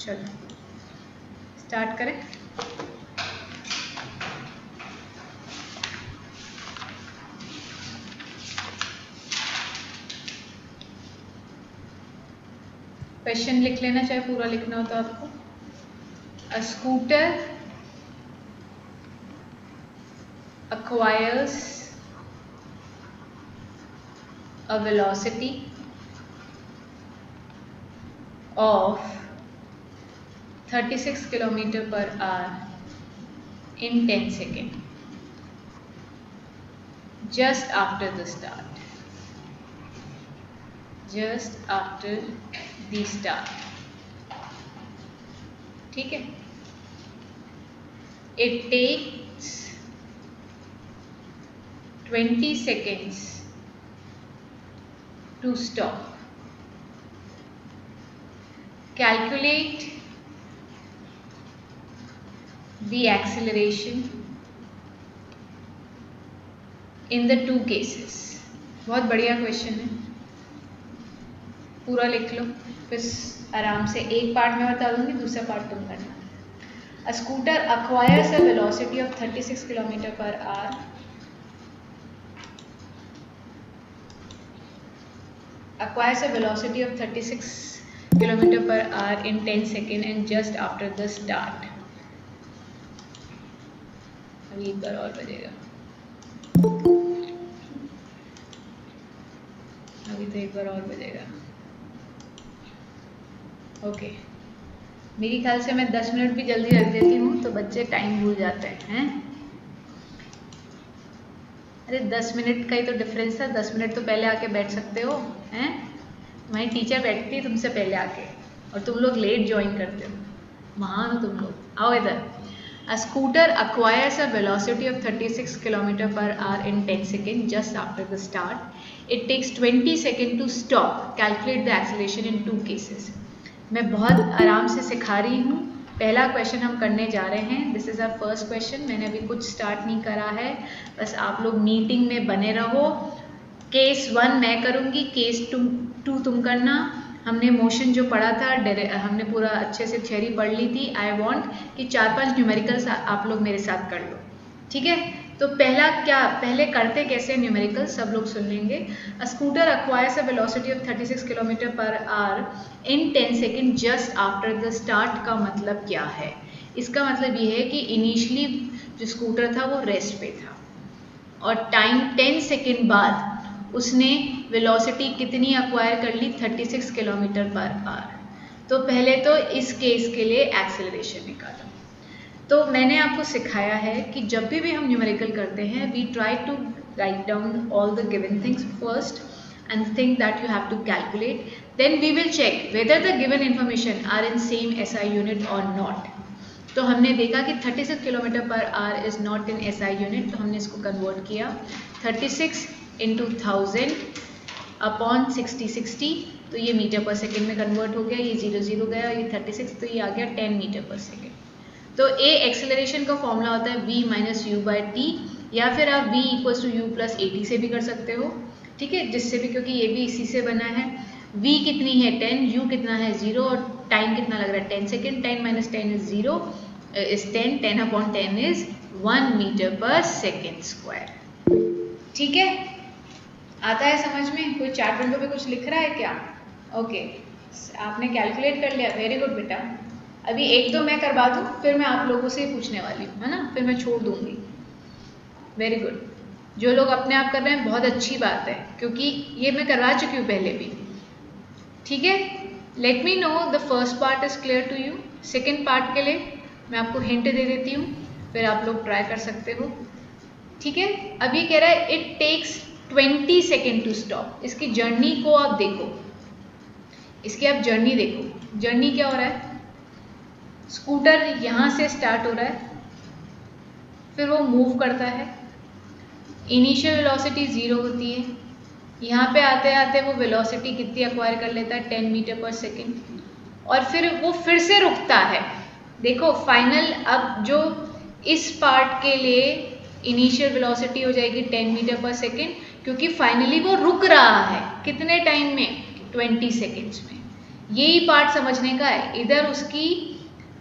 चलो स्टार्ट करें। क्वेश्चन लिख लेना, चाहे पूरा लिखना हो तो आपको। अ scooter acquires a velocity of 36 km/h in 10 seconds just after the start. Just after the start. ठीक है। It takes 20 seconds to stop. Calculate the acceleration in the two cases. बहुत बढ़िया क्वेश्चन है, पूरा लिख लो, फिर आराम से एक पार्ट में बता दूंगी, दूसरा पार्ट तुम करना। A scooter acquires a velocity of 36 km/h. Acquires a velocity of 36 km/h in 10 seconds and just after the start. अभी एक बार और बजेगा, अभी तो एक बार और बजेगा। ओके, मेरी ख्याल से मैं 10 मिनट भी जल्दी रख देती हूँ तो बच्चे टाइम भूल जाते हैं। अरे 10 मिनट का ही तो डिफरेंस था, 10 मिनट तो पहले आके बैठ सकते हो हैं। तुम्हारी टीचर बैठती है तुमसे पहले आके और तुम लोग लेट ज्वाइन करते हो, महान हो तुम लोग। आओ इधर। A scooter acquires a velocity of 36 km/h in 10 seconds just after the start. It takes 20 seconds to stop. Calculate the acceleration in two cases. मैं बहुत आराम से सिखा रही हूँ। पहला क्वेश्चन हम करने जा रहे हैं। This is our first question. मैंने अभी कुछ स्टार्ट नहीं करा है, बस आप लोग मीटिंग में बने रहो। केस 1 मैं करूँगी, केस 2 तुम करना। हमने मोशन जो पढ़ा था, हमने पूरा अच्छे से थ्योरी पढ़ ली थी। आई वांट कि 4-5 न्यूमेरिकल्स आप लोग मेरे साथ कर लो, ठीक है। तो पहला क्या, पहले करते कैसे न्यूमेरिकल सब लोग सुन लेंगे। A scooter acquires a velocity of 36 km/h in 10 second just after the start का मतलब क्या है? इसका मतलब ये है कि इनिशियली जो स्कूटर था वो रेस्ट पे था और टाइम 10 सेकेंड बाद उसने वेलोसिटी कितनी अक्वायर कर ली? 36 km/h। तो पहले तो इस केस के लिए एक्सेलरेशन निकालो। तो मैंने आपको सिखाया है कि जब भी हम न्यूमेरिकल करते हैं, we try to write down all the given things first and think that you have to calculate, then we will check whether the given information are in same SI unit or not. तो हमने देखा कि 36 km/h is not in SI unit, तो हमने इसको convert किया 36 into 1000 upon 60, तो ये मीटर पर सेकेंड में कन्वर्ट हो गया, ये 0 गया, ये 36, तो ये आ गया 10 मीटर पर सेकेंड। तो ए एक्सेलरेशन का फॉर्मूला होता है v minus u by t, या फिर आप v equals to u plus a t से भी कर सकते हो, ठीक है, जिससे भी, क्योंकि ये भी इसी से बना है। v कितनी है 10, u कितना है 0 और टाइम कितना लग रहा है 10 second. 10 minus 10 is 0 is 10, 10 upon 10 is 1 metre per second square. ठीक है, आता है समझ में? कोई चार्ट विंडो पे कुछ लिख रहा है क्या? ओके, आपने कैलकुलेट कर लिया, वेरी गुड बेटा। अभी 1-2 मैं करवा दूँ, फिर मैं आप लोगों से ही पूछने वाली हूँ, है ना, फिर मैं छोड़ दूँगी। वेरी गुड, जो लोग अपने आप कर रहे हैं बहुत अच्छी बात है, क्योंकि ये मैं करवा चुकी हूँ पहले भी, ठीक है। Let me know the first part is clear to you. Second part के लिए मैं आपको हिंट दे देती हूँ, फिर आप लोग ट्राई कर सकते हो, ठीक है। अभी कह रहा है it takes 20 second to stop. इसकी जर्नी को आप देखो, इसकी आप जर्नी देखो। जर्नी क्या हो रहा है? स्कूटर यहाँ से स्टार्ट हो रहा है, फिर वो मूव करता है, इनिशियल वेलोसिटी 0 होती है, यहाँ पे आते आते वो वेलोसिटी कितनी एक्वायर कर लेता है 10 मीटर पर सेकेंड, और फिर वो फिर से रुकता है। देखो फाइनल, अब जो इस पार्ट के लिए इनिशियल वेलोसिटी हो जाएगी 10 मीटर पर सेकेंड, क्योंकि फाइनली वो रुक रहा है कितने टाइम में? 20 सेकेंड्स में। यही पार्ट समझने का है। इधर उसकी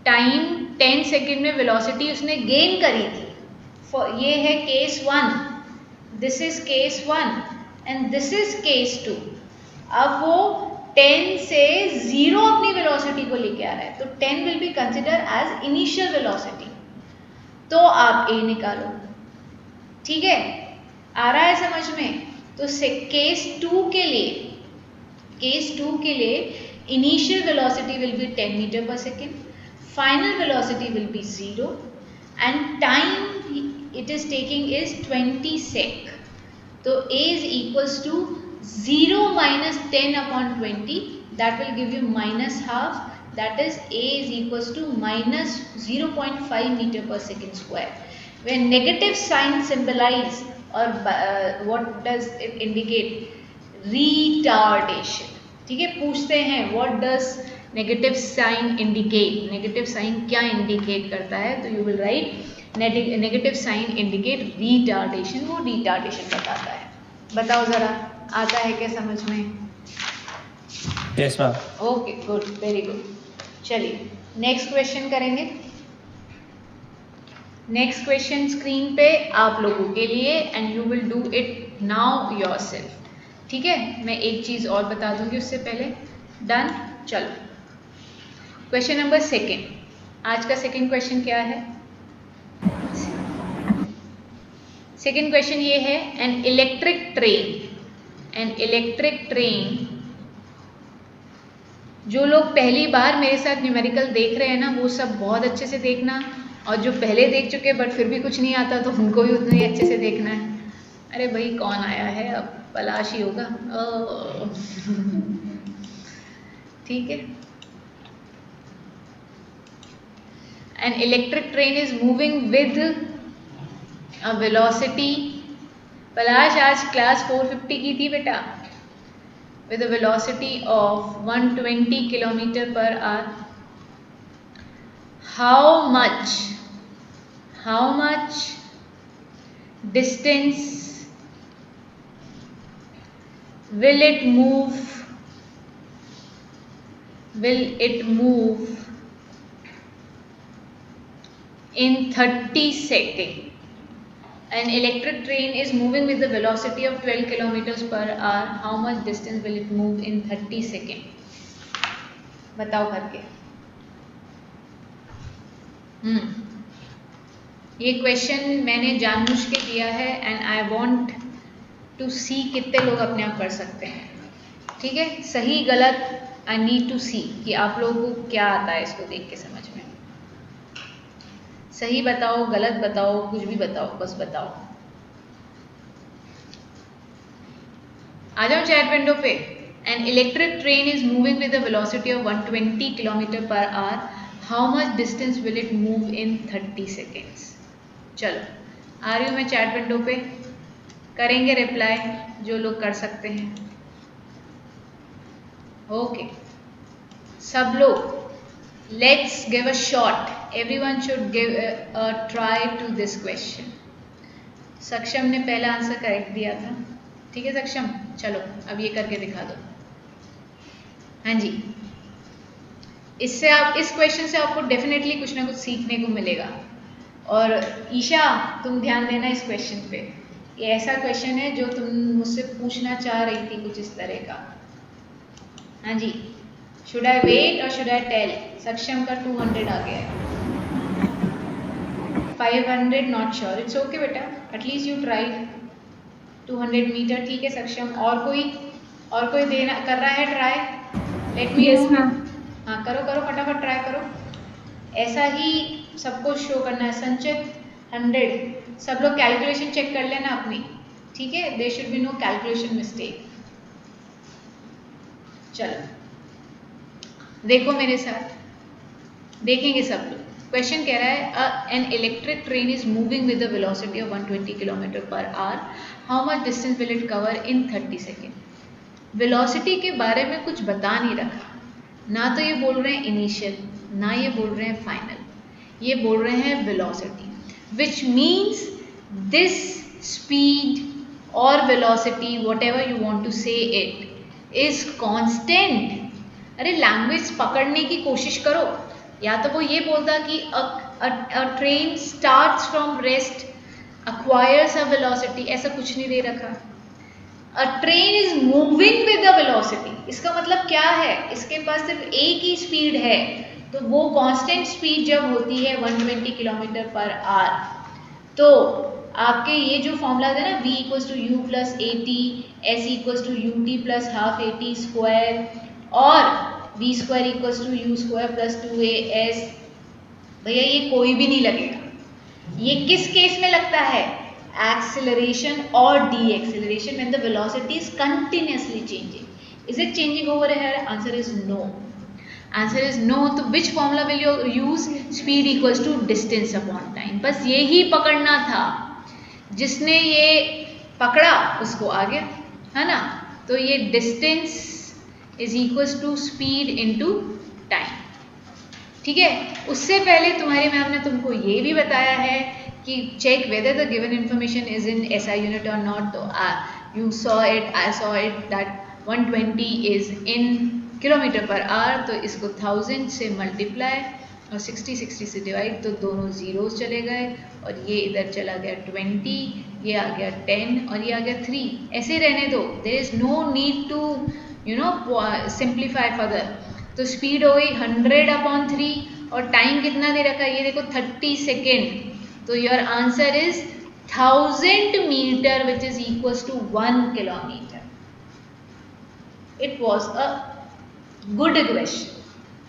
टाइम 10 सेकेंड में वेलोसिटी उसने गेन करी थी। ये है case 1, this is case 1 and this is case 2। अब वो 10 से 0 अपनी वेलोसिटी को लेके आ रहा है, तो 10 will be consider as initial velocity. तो आप ए निकालो, ठीक है, आ रहा है समझ में। तो केस 2 के लिए initial velocity will be 10 metre per second, final velocity will be 0 and time it is taking is 20 sec। तो a is equals to 0 minus 10 upon 20, that will give you minus half, that is a is equals to minus 0.5 meter per second square. When negative sign symbolize or what does it indicate? Retardation। ठीक है, पूछते हैं what does negative sign indicate? negative sign क्या indicate करता है? तो you will write negative sign indicate retardation, वो retardation बताता है। बताओ जरा, आता है क्या समझ में? Yes ma'am. Okay good, very good. चलिए नेक्स्ट क्वेश्चन करेंगे। नेक्स्ट क्वेश्चन स्क्रीन पे आप लोगों के लिए and you will do it now yourself. ठीक है, मैं एक चीज़ और बता दूंगी उससे पहले। डन, चलो क्वेश्चन नंबर सेकेंड। आज का सेकेंड क्वेश्चन क्या है? सेकेंड क्वेश्चन ये है, एन इलेक्ट्रिक ट्रेन। जो लोग पहली बार मेरे साथ न्यूमेरिकल देख रहे हैं ना, वो सब बहुत अच्छे से देखना, और जो पहले देख चुके बट फिर भी कुछ नहीं आता तो उनको भी उतना ही अच्छे से देखना है। अरे भाई कौन आया है? अब पलाश ही होगा। ठीक है, an electric train is moving with a velocity. Palash आज क्लास 450 की थी बेटा। with a velocity of 120 kilometer per hour. How much distance will it move in 30 seconds? An electric train is moving with the velocity of 12 kilometers per hour. How much distance will it move in 30 seconds? बताओ करके। ये question मैंने जानबूझ के दिया है and I want to सी कितने लोग अपने आप कर सकते हैं। ठीक है, सही गलत आई नीड टू सी कि आप लोगों को क्या आता है इसको देख के समझ में। सही बताओ, गलत बताओ, कुछ भी बताओ, बस बताओ। आ जाओ चैट विंडो पे। N electric train is moving with the velocity of 120 kilometre per our. How much distance will it move in 30 seconds? चलो आ रही हूँ मैं चैट विंडो पे, करेंगे रिप्लाई जो लोग कर सकते हैं। ओके सब लोग, let's give a shot. Everyone should give a try to this question. सक्षम ने पहला आंसर करेक्ट दिया था। ठीक है सक्षम, चलो अब ये करके दिखा दो। हाँ जी, इससे आप, इस क्वेश्चन से आपको डेफिनेटली कुछ ना कुछ सीखने को मिलेगा। और ईशा तुम ध्यान देना इस क्वेश्चन पे, ये ऐसा क्वेश्चन है जो तुम मुझसे पूछना चाह रही थी, कुछ इस तरह का। हाँ जी, should I wait or should I tell? सक्षम का 200 आ गया है, 500 not sure. It's okay बेटा, at least you tried. 200 metre ठीक है सक्षम। और कोई देना कर रहा है ट्राई? Late me no. हाँ करो फटाफट ट्राई करो। ऐसा ही सबको शो करना है। संचित 100। सब लोग कैलकुलेशन चेक कर लेना अपनी, ठीक है? There should be no calculation mistake. चलो देखो मेरे साथ, देखेंगे सब लोग। क्वेश्चन कह रहा है an electric train is moving with the velocity of 120 kilometre per our. How much distance will it cover in 30 second? Velocity के बारे में कुछ बता नहीं रखा, ना तो ये बोल रहे हैं इनिशियल, ना ये बोल रहे हैं फाइनल, ये बोल रहे हैं velocity, which means this speed और velocity, whatever you want to say it, is constant अरे लैंग्वेज पकड़ने की कोशिश करो। या तो वो ये बोलता कि अ train starts from rest acquires a velocity, ऐसा कुछ नहीं दे रखा। अ train is moving with a velocity, इसका मतलब क्या है, इसके पास सिर्फ एक ही स्पीड है, तो वो कांस्टेंट स्पीड जब होती है 120 किलोमीटर पर आवर, तो आपके ये जो फॉर्मूला है ना, v equals to u plus a t, s equals to u t plus half a t square, और v square equals to u square plus 2as, भैया ये कोई भी नहीं लगेगा। ये किस केस में लगता है, एक्सेलरेशन और de acceleration, when the velocity is continuously changing. Is it changing over here? Answer is no. Answer is no. तो which formula will you use? Speed equals to distance upon time. बस यही पकड़ना था, जिसने ये पकड़ा उसको आ गया, है ना। तो ये distance is equals to speed into time, ठीक है। उससे पहले तुम्हारी मैम ने तुमको ये भी बताया है कि check whether the given information is in SI unit और नॉट। तो you saw it, I saw it that 120 is in kilometre per hour, तो इसको 1000 से मल्टीप्लाई और 60 से डिवाइड, तो दोनों जीरोस चले गए और ये इधर चला गया 20, ये आ गया 10 और ये आ गया 3। ऐसे रहने दो, there is no need to simplify further. तो स्पीड हो गई 100/3 और टाइम कितना दे रखा है, ये देखो 30 सेकेंड। तो your answer is 1000 metre which is equals to 1 kilometre. It was a good question,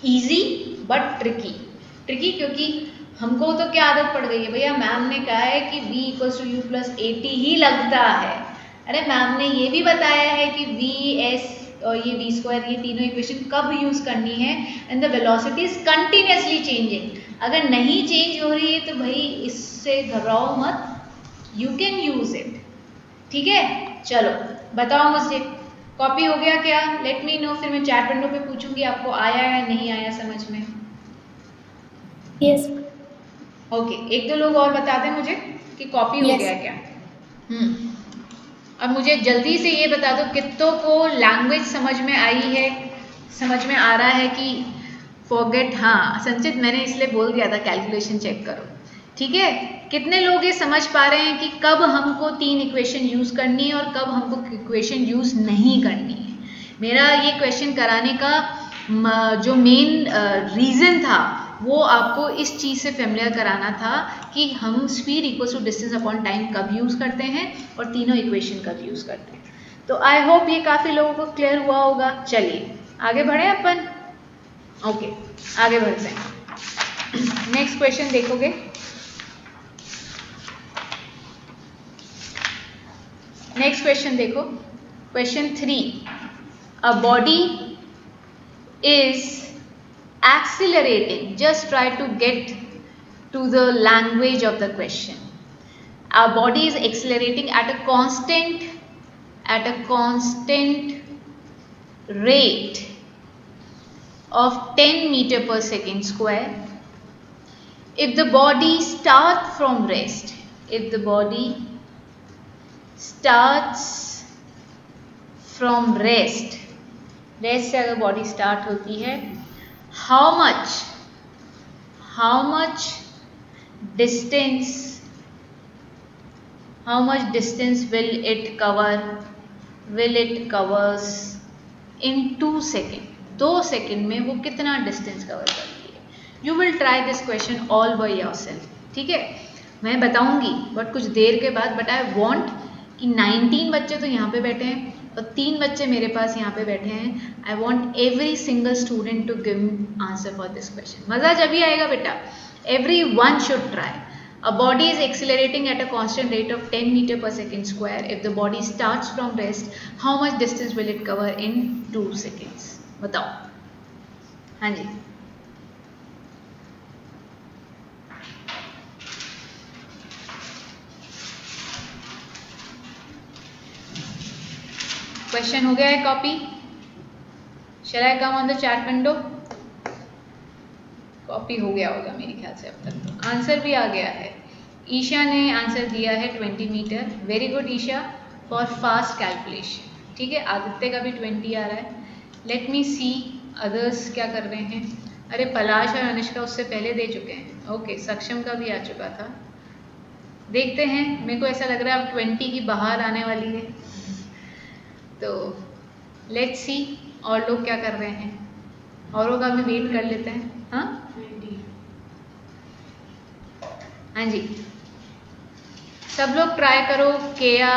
easy but tricky. Tricky क्योंकि हमको तो क्या आदत पड़ गई है भैया, मैम ने कहा है कि v equals to u plus a t ही लगता है। अरे मैम ने ये भी बताया है कि v s और ये v स्क्वायर, ये तीनों इक्वेशन कब यूज करनी है, and the velocity is continuously changing. अगर नहीं चेंज हो रही है तो भाई इससे घबराओ मत, यू कैन यूज इट, ठीक है। चलो बताओ मुझे, कॉपी हो गया क्या? लेट मी नो, फिर मैं चैट विंडो पे पूछूंगी आपको आया या नहीं आया समझ में। यस ओके, एक दो लोग और बता दें मुझे कि कॉपी हो Yes. गया क्या। अब मुझे जल्दी से ये बता दो कितनों को लैंग्वेज समझ में आई है, समझ में आ रहा है कि फॉरगेट। हाँ संचित, मैंने इसलिए बोल दिया था कैलकुलेशन चेक करो, ठीक है। कितने लोग ये समझ पा रहे हैं कि कब हमको 3 इक्वेशन यूज करनी है और कब हमको इक्वेशन यूज नहीं करनी है। मेरा ये क्वेश्चन कराने का जो मेन रीज़न था वो आपको इस चीज़ से फेमिलियर कराना था कि हम speed equals to distance upon time कब यूज़ करते हैं और तीनों इक्वेशन कब यूज़ करते हैं। तो आई होप ये काफ़ी लोगों को क्लियर हुआ होगा। चलिए आगे बढ़े अपन। ओके आगे बढ़ते हैं। नेक्स्ट क्वेश्चन देखोगे, नेक्स्ट क्वेश्चन देखो, question 3। A body is accelerating, just try to get to the language of the question. Our body is accelerating at a constant rate of 10 meter per second square. If the body starts from rest, if the body starts from rest, rest से अगर body start होती है, how much distance will it covers in 2 second. 2 second में वो कितना distance cover करती है। You will try this question all by yourself, ठीक है। मैं बताऊंगी बट कुछ देर के बाद, बट आई वांट कि 19 बच्चे तो यहाँ पे बैठे हैं और 3 बच्चे मेरे पास यहाँ पे बैठे हैं। I want every single student to give answer for this question. मज़ा जब ही आएगा बेटा, every one should try. A body is accelerating at a constant rate of 10 metre per second square. If the body starts from rest, how much distance will it cover in 2 seconds? बताओ। हाँ जी, question हो गया है copy? Shall I come on the chat window? Copy हो गया होगा मेरे ख्याल से अब तक। तो आंसर भी आ गया है। ईशा ने आंसर दिया है 20 metre. Very good Isha, for fast calculation, ठीक है। आदित्य का भी 20 आ रहा है। लेट मी सी अदर्स क्या कर रहे हैं? अरे पलाश और अनुष्का उससे पहले दे चुके हैं। ओके, सक्षम का भी आ चुका था। देखते हैं, मेरे को ऐसा लग रहा है अब 20 की बाहर आने वाली है, तो लेट्स सी और लोग क्या कर रहे हैं। औरों का भी वेट कर लेते हैं। हाँ हाँ जी, सब लोग ट्राई करो। केया,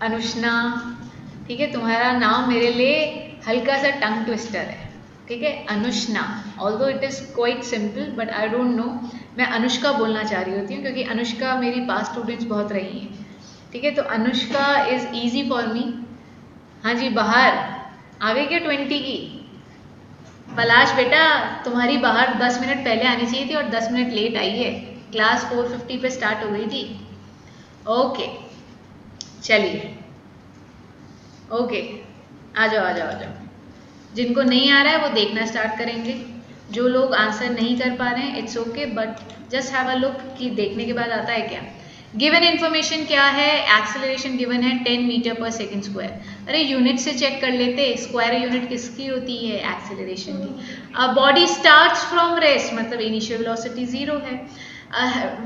अनुष्ना, ठीक है, तुम्हारा नाम मेरे लिए हल्का सा टंग ट्विस्टर है, ठीक है, Anushna. Although it is quite simple but I don't know, मैं अनुष्का बोलना चाह रही होती हूँ क्योंकि अनुष्का मेरी पास स्टूडेंट्स बहुत रही हैं, ठीक है, तो Anushka is easy for me. हाँ जी, बाहर आ गई क्या 20 की? पलाश बेटा, तुम्हारी बाहर 10 मिनट पहले आनी चाहिए थी और 10 मिनट लेट आई है। क्लास 4:50 पे स्टार्ट हो गई थी। ओके चलिए, ओके आ जाओ आ जाओ आ जाओ। जिनको नहीं आ रहा है वो देखना स्टार्ट करेंगे, जो लोग आंसर नहीं कर पा रहे हैं it's okay, but just have a look कि देखने के बाद आता है क्या। गिवन इन्फॉर्मेशन क्या है? एक्सेलरेशन गिवन है 10 मीटर पर सेकेंड स्क्वायर। अरे यूनिट से चेक कर लेते, स्क्वायर यूनिट किसकी होती है? एक्सेलरेशन की। बॉडी स्टार्ट्स फ्रॉम रेस्ट, मतलब इनिशियल वेलोसिटी 0 है।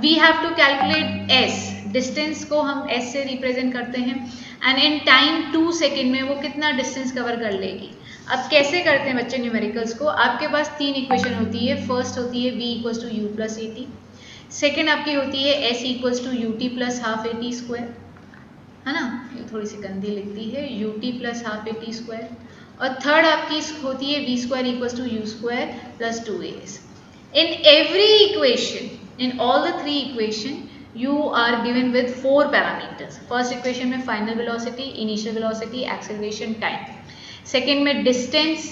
We have to calculate s, distance को हम एस से रिप्रेजेंट करते हैं, एंड इन टाइम 2 सेकेंड में वो कितना डिस्टेंस कवर कर लेगी। अब कैसे करते हैं बच्चे न्यूमेरिकल्स को? आपके पास 3 इक्वेशन होती है। फर्स्ट होती है v equals to u plus a t, second आपकी होती है s equals to u t plus half a t square, है ना, ये थोड़ी सी गंदी लिखती है, u t plus half a t square, और थर्ड आपकी होती है v square equals to u square plus 2as। In every equation, in all the 3 equation you are given with 4 parameters. first equation में final velocity, initial velocity, acceleration, time. second में distance,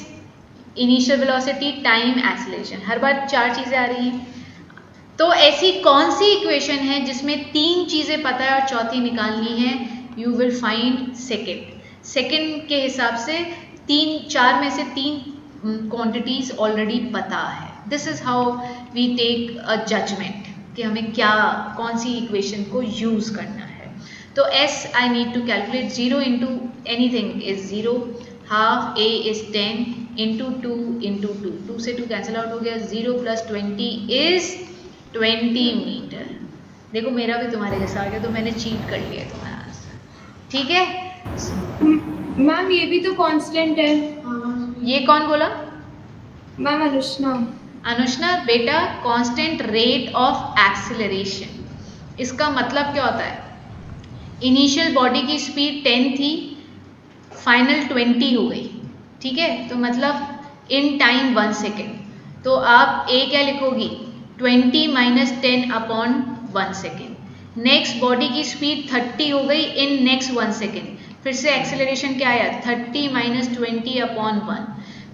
initial velocity, time, acceleration. हर बार 4 चीज़ें आ रही हैं। तो ऐसी कौन सी equation है जिसमें 3 चीज़ें पता है और चौथी निकालनी है? यू विल फाइंड सेकेंड के हिसाब से 4 में से 3 क्वांटिटीज ऑलरेडी पता है। This is how we take a judgement कि हमें क्या, कौन सी इक्वेशन को यूज करना है। तो S I need to calculate 0 into anything is 0, half A is 10 into 2 into 2, 2 से 2 कैंसिल आउट हो गया, 0 प्लस 20 इज 20 मीटर। देखो मेरा भी तुम्हारे जैसा आ गया, तो मैंने चीट कर लिया तुम्हारा आंसर, ठीक है। मैम ये भी तो कांस्टेंट है। ये कौन बोला? मैम अनुष्णा। अनुष्णा बेटा, कांस्टेंट रेट ऑफ एक्सीलरेशन, इसका मतलब क्या होता है? इनिशियल बॉडी की स्पीड 10 थी, फाइनल 20 हो गई, ठीक है, तो मतलब इन टाइम 1 सेकेंड। तो आप A क्या लिखोगी? 20 minus 10 upon 1 second. Next body की स्पीड 30 हो गई इन नेक्स्ट 1 सेकेंड, फिर से एक्सेलरेशन क्या आया? 30 माइनस 20 अपॉन 1,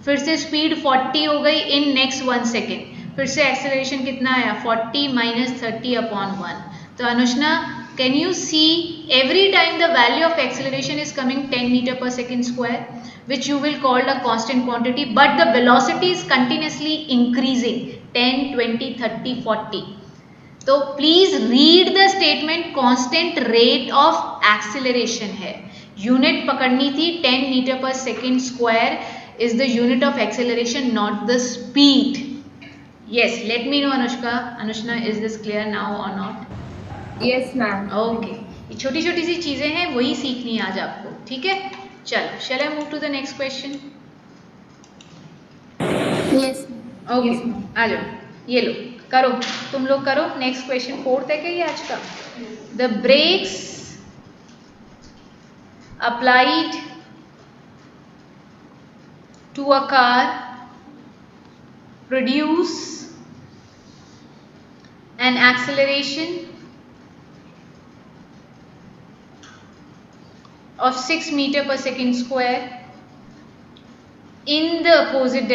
फिर से स्पीड 40 हो गई इन नेक्स्ट 1 सेकेंड, फिर से एक्सेलरेशन कितना आया? 40 माइनस 30 अपॉन 1। तो अनुष्णा, can you see every time the value of acceleration is coming 10 meter per second square, which you will call a constant quantity, but the velocity is continuously increasing 10, 20, 30, 40. तो please read the statement, constant rate of acceleration है, unit पकड़नी थी 10 metre per second square is the unit of acceleration, not the speed. Yes, let me know Anushka, Anushna, is this clear now or not? Yes ma'am. Okay, ये छोटी छोटी सी चीजें हैं, वही सीखनी है आज आपको, ठीक है। चलो, shall I move to the next question? Yes. Okay, आ जाओ, ये लो करो, तुम लोग करो। नेक्स्ट क्वेश्चन 4th है क्या ये आज का? The brakes applied to a car produce an acceleration of 6 meter per second square in the opposite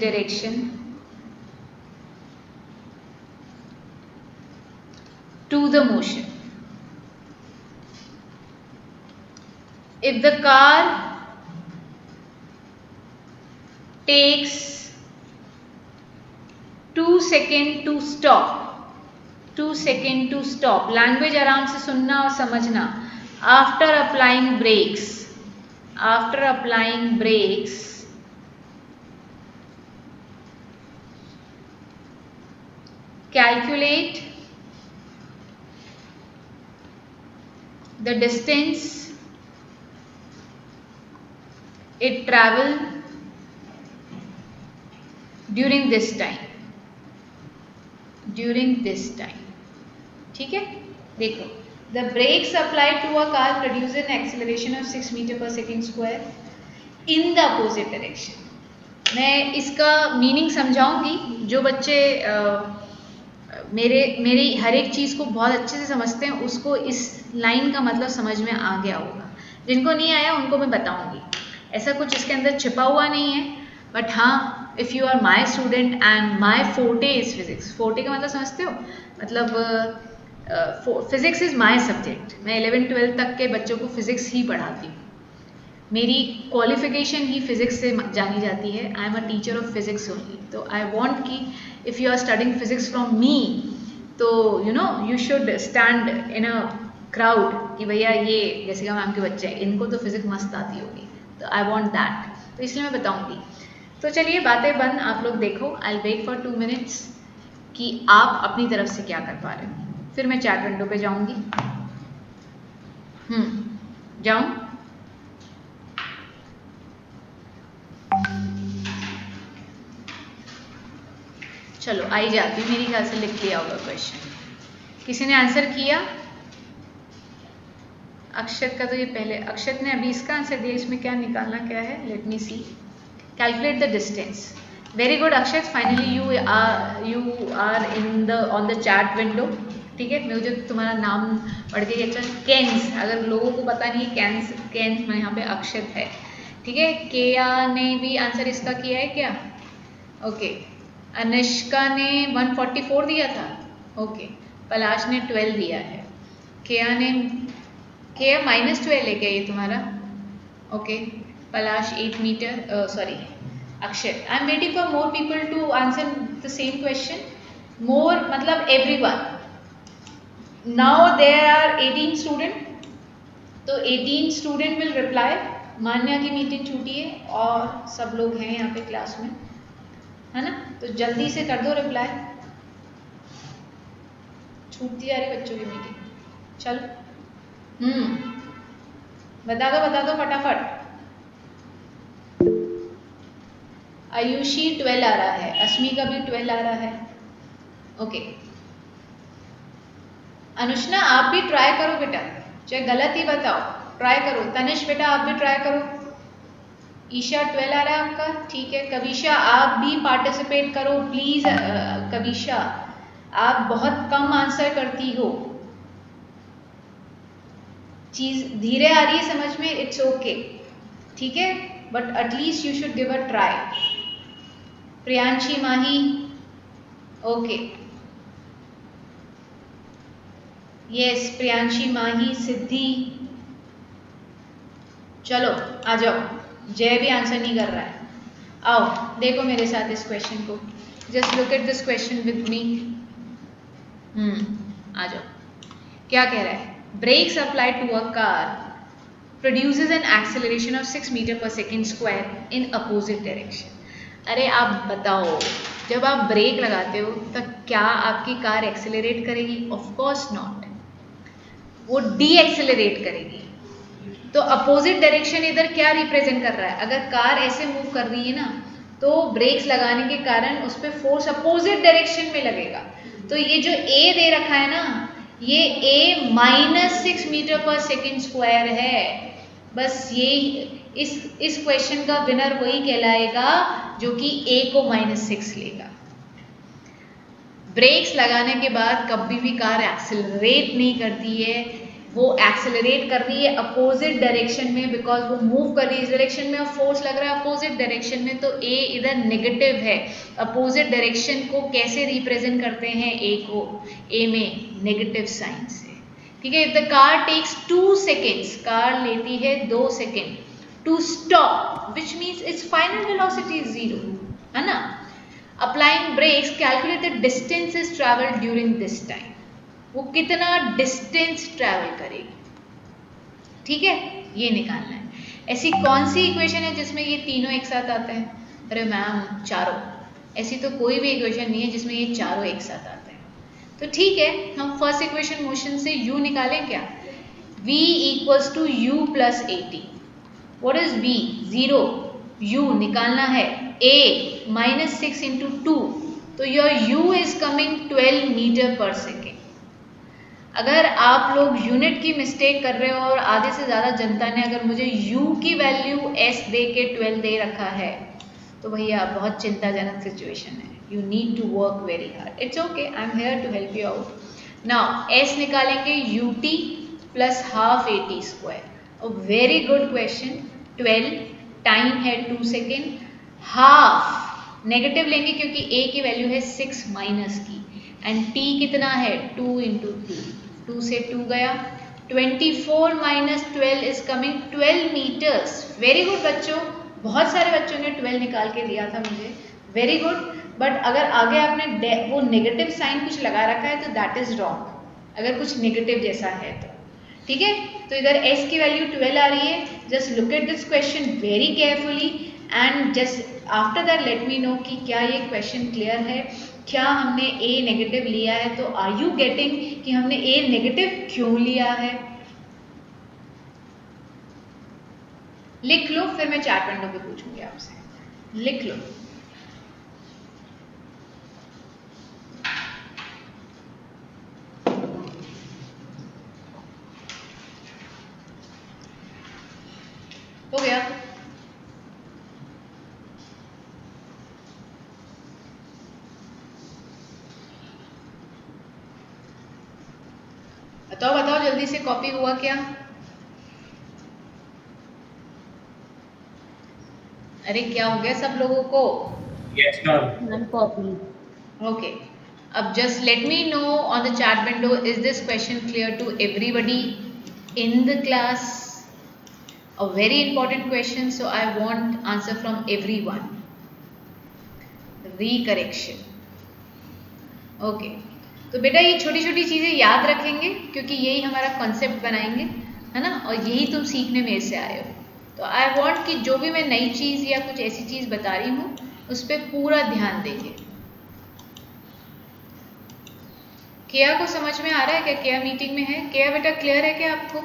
direction to the motion. If the car takes 2 seconds to stop, language आराम से सुनना और समझना। After applying brakes, after applying brakes calculate the distance it travel during this time, ठीक है। देखो, the brakes applied to a car produce an acceleration of 6 meter per second square in the opposite direction। मैं इसका meaning समझाऊंगी। जो बच्चे मेरी हर एक चीज़ को बहुत अच्छे से समझते हैं उसको इस लाइन का मतलब समझ में आ गया होगा। जिनको नहीं आया उनको मैं बताऊंगी। ऐसा कुछ इसके अंदर छिपा हुआ नहीं है, बट हाँ, if you are my student and my forte is physics. Forte का मतलब समझते हो? मतलब फिजिक्स इज़ माई सब्जेक्ट। मैं 11-12 तक के बच्चों को फिजिक्स ही पढ़ाती हूँ। मेरी क्वालिफिकेशन ही फिजिक्स से जानी जाती है। I am a teacher of physics only. तो आई वॉन्ट कि if you are studying physics from me, तो you know you should stand in a crowd कि भैया ये जैसिका मैम के बच्चे हैं, इनको तो फिजिक्स मस्त आती होगी। तो आई वॉन्ट दैट, तो इसलिए मैं बताऊंगी। तो चलिए बातें बंद, आप लोग देखो। आई वेट फॉर 2 मिनट्स कि आप अपनी तरफ से क्या कर पा रहे हो। फिर मैं चैट विंडो पे जाऊंगी। जाऊं? चलो आई जाती हूँ। मेरी ख्याल से लिख लिया होगा क्वेश्चन। किसी ने आंसर किया? अक्षत का तो ये पहले, अक्षत ने अभी इसका आंसर दिया। इसमें क्या निकालना क्या है? Let me see. Calculate the distance. Very good Akshat, finally you are in the on the chat window. ठीक है, मुझे तुम्हारा नाम पढ़ के अच्छा, केन्स, अगर लोगों को पता नहीं केन्स, मैं यहाँ पे अक्षत है। ठीक है, केया ने भी आंसर इसका किया है क्या? ओके, अनुष्का ने 144 दिया था। ओके, पलाश ने 12 दिया है। केया -12 है क्या ये तुम्हारा? Okay, Palash 8 metre, sorry Akshay. I am waiting for more people to answer the same question. More मतलब everyone. Now there are 18 student, तो 18 स्टूडेंट विल रिप्लाई। मान्या की मीटिंग छूटी है और सब लोग हैं यहाँ पे क्लास में, है ना? तो जल्दी से कर दो रिप्लाई। छूटती जा रही बच्चों की मीटिंग। चलो बता दो फटाफट। आयुषी 12 आ रहा है, अश्मी का भी 12 आ रहा है। ओके, अनुष्णा आप भी ट्राई करो बेटा, चाहे गलत ही बताओ, ट्राई करो। तनिष बेटा आप भी ट्राई करो। ईशा 12 आ रहा है आपका, ठीक है। कविशा आप भी पार्टिसिपेट करो प्लीज। कविशा आप बहुत कम आंसर करती हो, चीज धीरे आ रही है समझ में, इट्स ओके, ठीक है, but at least you should give a try. Priyanshi Mahi, okay, yes Priyanshi Mahi, Siddhi, चलो आ जाओ। जय भी आंसर नहीं कर रहा है। आओ देखो मेरे साथ इस क्वेश्चन को, just look at this question with me. आ जाओ। क्या कह रहा है? Brakes applied to a car produces an acceleration of 6 meter per second square in opposite direction। अरे आप बताओ, जब आप ब्रेक लगाते हो तब क्या आपकी कार एक्सेलरेट करेगी? ऑफ कोर्स नॉट, वो डी एक्सेलरेट करेगी। तो अपोजिट डायरेक्शन इधर क्या रिप्रेजेंट कर रहा है? अगर कार ऐसे मूव कर रही है ना, तो ब्रेक्स लगाने के कारण उस पर फोर्स अपोजिट डायरेक्शन में लगेगा। तो ये जो ए दे रखा है ना, ये ए -6 मीटर पर सेकेंड स्क्वायर है। बस ये इस क्वेश्चन का विनर वही कहलाएगा जो कि ए को -6 लेगा। ब्रेक्स लगाने के बाद कभी भी कार एक्सेलरेट नहीं करती है, वो एक्सेलरेट कर रही है अपोजिट डायरेक्शन में, बिकॉज वो मूव कर रही है इस डायरेक्शन में और फोर्स लग रहा है अपोजिट डायरेक्शन में। तो ए इधर नेगेटिव है। अपोजिट डायरेक्शन को कैसे रिप्रेजेंट करते हैं? ए को, ए में नेगेटिव साइन से, ठीक है। If the car takes 2 seconds, car लेती है 2 second to stop, which means its final velocity is 0, है ना। Applying brakes, calculate the distance is travel during this time. वो कितना डिस्टेंस ट्रैवल करेगी, ठीक है, ये निकालना है। ऐसी कौन सी इक्वेशन है जिसमें ये तीनों एक साथ आते हैं? अरे मैम चारों। ऐसी तो कोई भी इक्वेशन नहीं है जिसमें ये चारों एक साथ आते हैं। तो ठीक है, हम फर्स्ट इक्वेशन मोशन से u निकालें क्या? v equals to u plus 80। What is v? 0। u निकालना है a माइनस 6 इंटू 2, तो your u is coming 12 metre per second. अगर आप लोग यूनिट की मिस्टेक कर रहे हो और आधे से ज़्यादा जनता ने अगर मुझे u की वैल्यू s दे के 12 दे रखा है, तो भैया बहुत चिंताजनक सिचुएशन है। You need to work very hard. It's okay, I am here to help you out. Now s निकालेंगे ut plus half AT square. Very good question. 12 time है 2 सेकेंड, हाफ नेगेटिव लेंगे क्योंकि a की value है 6 minus की, and t कितना है 2 into 2 से 2 गया। 24 minus 12 is coming 12 metres. Very good बच्चों, बहुत सारे बच्चों ने 12 निकाल के दिया था मुझे, वेरी गुड। बट अगर आगे आपने वो नेगेटिव साइन कुछ लगा रखा है तो दैट इज रॉन्ग, अगर कुछ नेगेटिव जैसा है तो ठीक है। तो इधर s की वैल्यू 12 आ रही है। Just look at this question very carefully and just after that let me know कि क्या ये क्वेश्चन क्लियर है, क्या हमने a नेगेटिव लिया है, तो आर यू गेटिंग कि हमने a नेगेटिव क्यों लिया है? लिख लो, फिर मैं चैट विंडो पे पूछूंगी आपसे। लिख लो। हो गया? बताओ बताओ जल्दी से, कॉपी हुआ क्या? अरे क्या हो गया सब लोगों को? Yes, ma'am. None copy. Okay. अब just let me know on the chat window, is this question clear to everybody in the class? A very important question, so I want answer from everyone. Recorrection. Okay. तो बेटा ये छोटी छोटी चीज़ें याद रखेंगे क्योंकि यही हमारा कॉन्सेप्ट बनाएंगे, है ना, और यही तुम सीखने मेरे से आए हो। तो आई वांट कि जो भी मैं नई चीज़ या कुछ ऐसी चीज़ बता रही हूँ उस पर पूरा ध्यान देंगे। केया को समझ में आ रहा है क्या? केया मीटिंग में है? केया बेटा क्लियर है क्या आपको?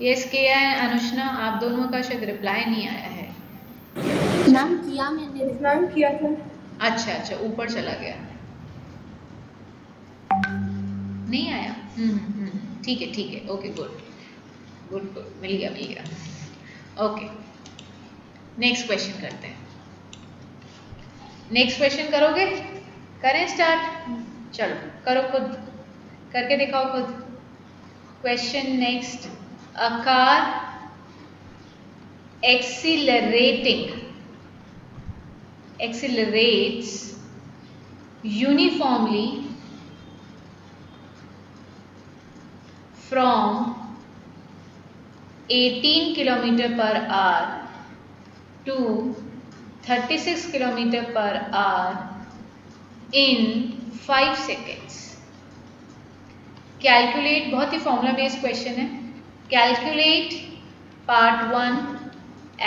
यस केया एंड अनुष्णा, आप दोनों का शायद रिप्लाई नहीं आया है। मैम किया मैंने। मैम किया था। अच्छा अच्छा, ऊपर चला गया, नहीं आया। ठीक है, ओके गुड गुड गुड, मिल गया। ओके, नेक्स्ट क्वेश्चन करते हैं। नेक्स्ट क्वेश्चन करोगे? करें स्टार्ट? चलो करो, खुद करके दिखाओ खुद। Question next, a car accelerates uniformly from 18 km per hour to 36 km per hour in 5 seconds. Calculate, बहुत ही फॉर्मूला बेस्ड क्वेश्चन है। Calculate part 1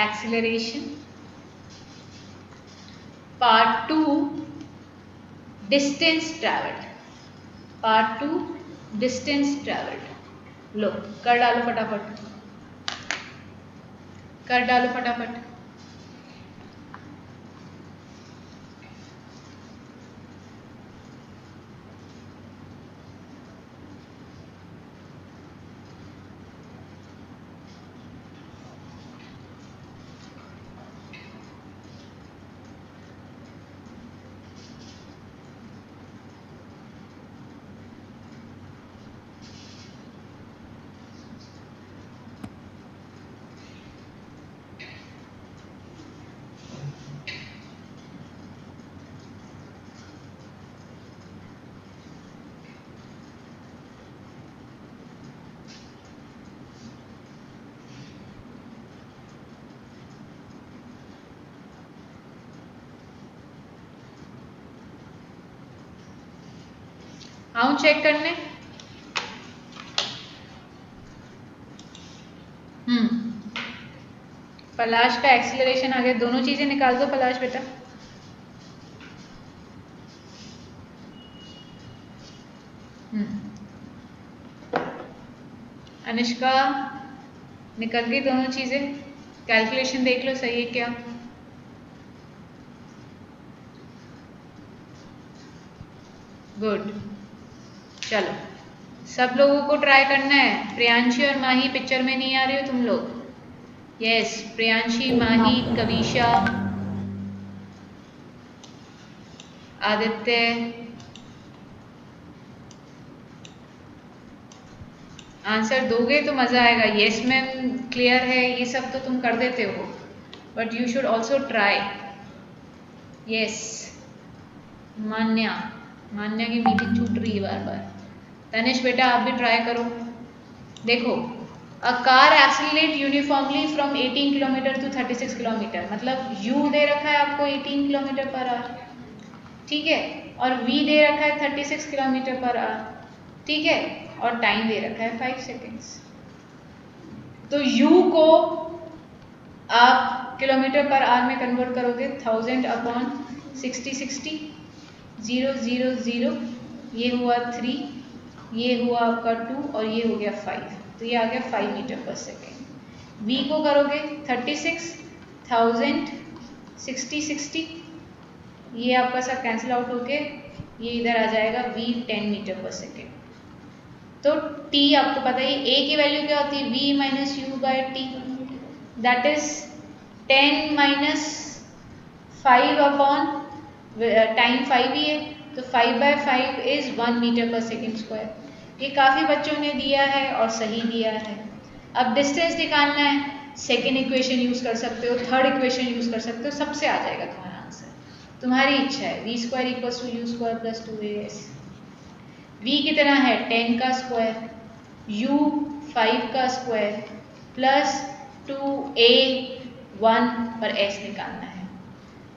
acceleration, part 2 distance travelled, part 2 distance travelled. लो कर डालो फटाफट, कर डालो फटाफट। आऊं चेक करने? पलाश का एक्सीलरेशन आ गया, दोनों चीजें निकाल दो पलाश बेटा। अनुष्का निकल गई दोनों चीजें, कैलकुलेशन देख लो सही है क्या। गुड, चलो सब लोगों को ट्राई करना है। प्रियांशी और माही पिक्चर में नहीं आ रही हो तुम लोग? यस, प्रियांशी, माही, कविशा, आदित्य, आंसर दोगे तो मजा आएगा। यस मैम, क्लियर है, ये सब तो तुम कर देते हो, but you should also try. Yes, Manya, Manya की मीटिंग छूट रही है बार बार। तनिष बेटा आप भी ट्राई करो। देखो, a car accelerate uniformly from 18 kilometre to 36 kilometre, मतलब u दे रखा है आपको 18 किलोमीटर पर आवर, ठीक है, और v दे रखा है 36 किलोमीटर पर आवर, ठीक है, और टाइम दे रखा है 5 सेकेंड्स। तो u को आप किलोमीटर पर आवर में कन्वर्ट करोगे 1000 अपॉन 60, 0 0 0, ये हुआ 3, ये हुआ आपका 2 और ये हो गया 5, तो ये आ गया 5 मीटर पर सेकेंड। v को करोगे 36, 1000, 60, ये आपका सब कैंसिल आउट होके ये इधर आ जाएगा v 10 मीटर पर सेकेंड। तो t आपको पता ही, a की वैल्यू क्या होती है, v minus u by t, that is 10 minus 5 upon time 5 ही है, तो 5/5 is 1 metre per second square. ये काफ़ी बच्चों ने दिया है और सही दिया है। अब डिस्टेंस निकालना है, सेकेंड इक्वेशन यूज़ कर सकते हो, थर्ड इक्वेशन यूज़ कर सकते हो, सबसे आ जाएगा तुम्हारा आंसर, तुम्हारी इच्छा है। v square equals to u square plus 2as। v कितना है 10 का स्क्वायर, u 5 का स्क्वायर प्लस 2a 1 और s निकालना है।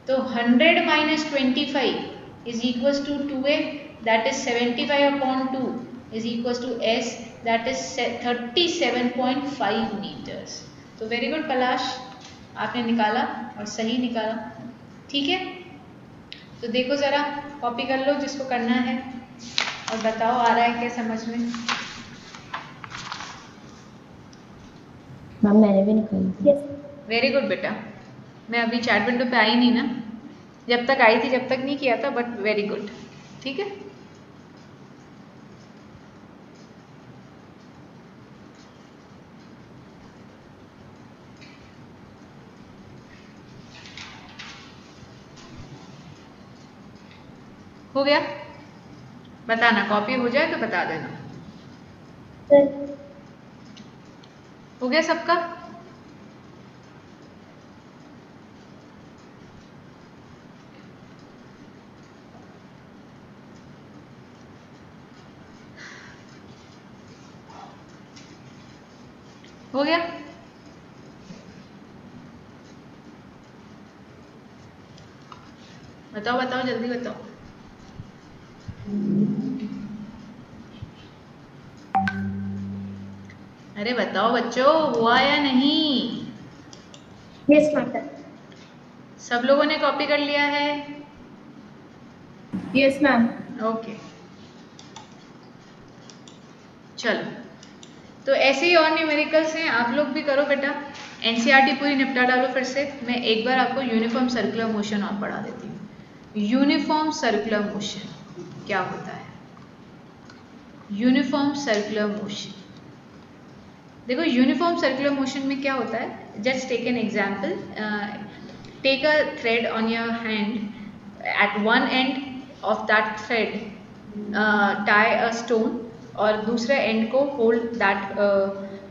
तो 100 minus 25 is equals to 2a, that is 75 upon 2 is equals to s, that is 37.5 metres. तो वेरी गुड पलाश, आपने निकाला और सही निकाला, ठीक है। तो देखो ज़रा, कॉपी कर लो जिसको करना है और बताओ आ रहा है क्या समझ में। मैम मैंने भी निकाली। वेरी गुड बेटा, मैं अभी चैट विंडो पे आई नहीं ना, जब तक आई थी जब तक नहीं किया था, बट वेरी गुड, ठीक है। हो गया, बताना, कॉपी हो जाए तो बता देना। हो गया सबका? हो गया? बताओ बताओ जल्दी बताओ। अरे बताओ बच्चों, हुआ या नहीं? Yes ma'am. सब लोगों ने कॉपी कर लिया है? Yes ma'am. ओके, चलो, तो ऐसे ही और न्यूमेरिकल्स हैं, आप लोग भी करो बेटा। एनसीईआरटी पूरी निपटा डालो फिर से। मैं एक बार आपको यूनिफॉर्म सर्कुलर मोशन और पढ़ा देती हूँ। यूनिफॉर्म सर्कुलर मोशन क्या होता है? यूनिफॉर्म सर्कुलर मोशन, देखो यूनिफॉर्म सर्कुलर मोशन में क्या होता है, just take an example, take a thread on your hand, at one end of that thread tie a stone, और दूसरे एंड को hold that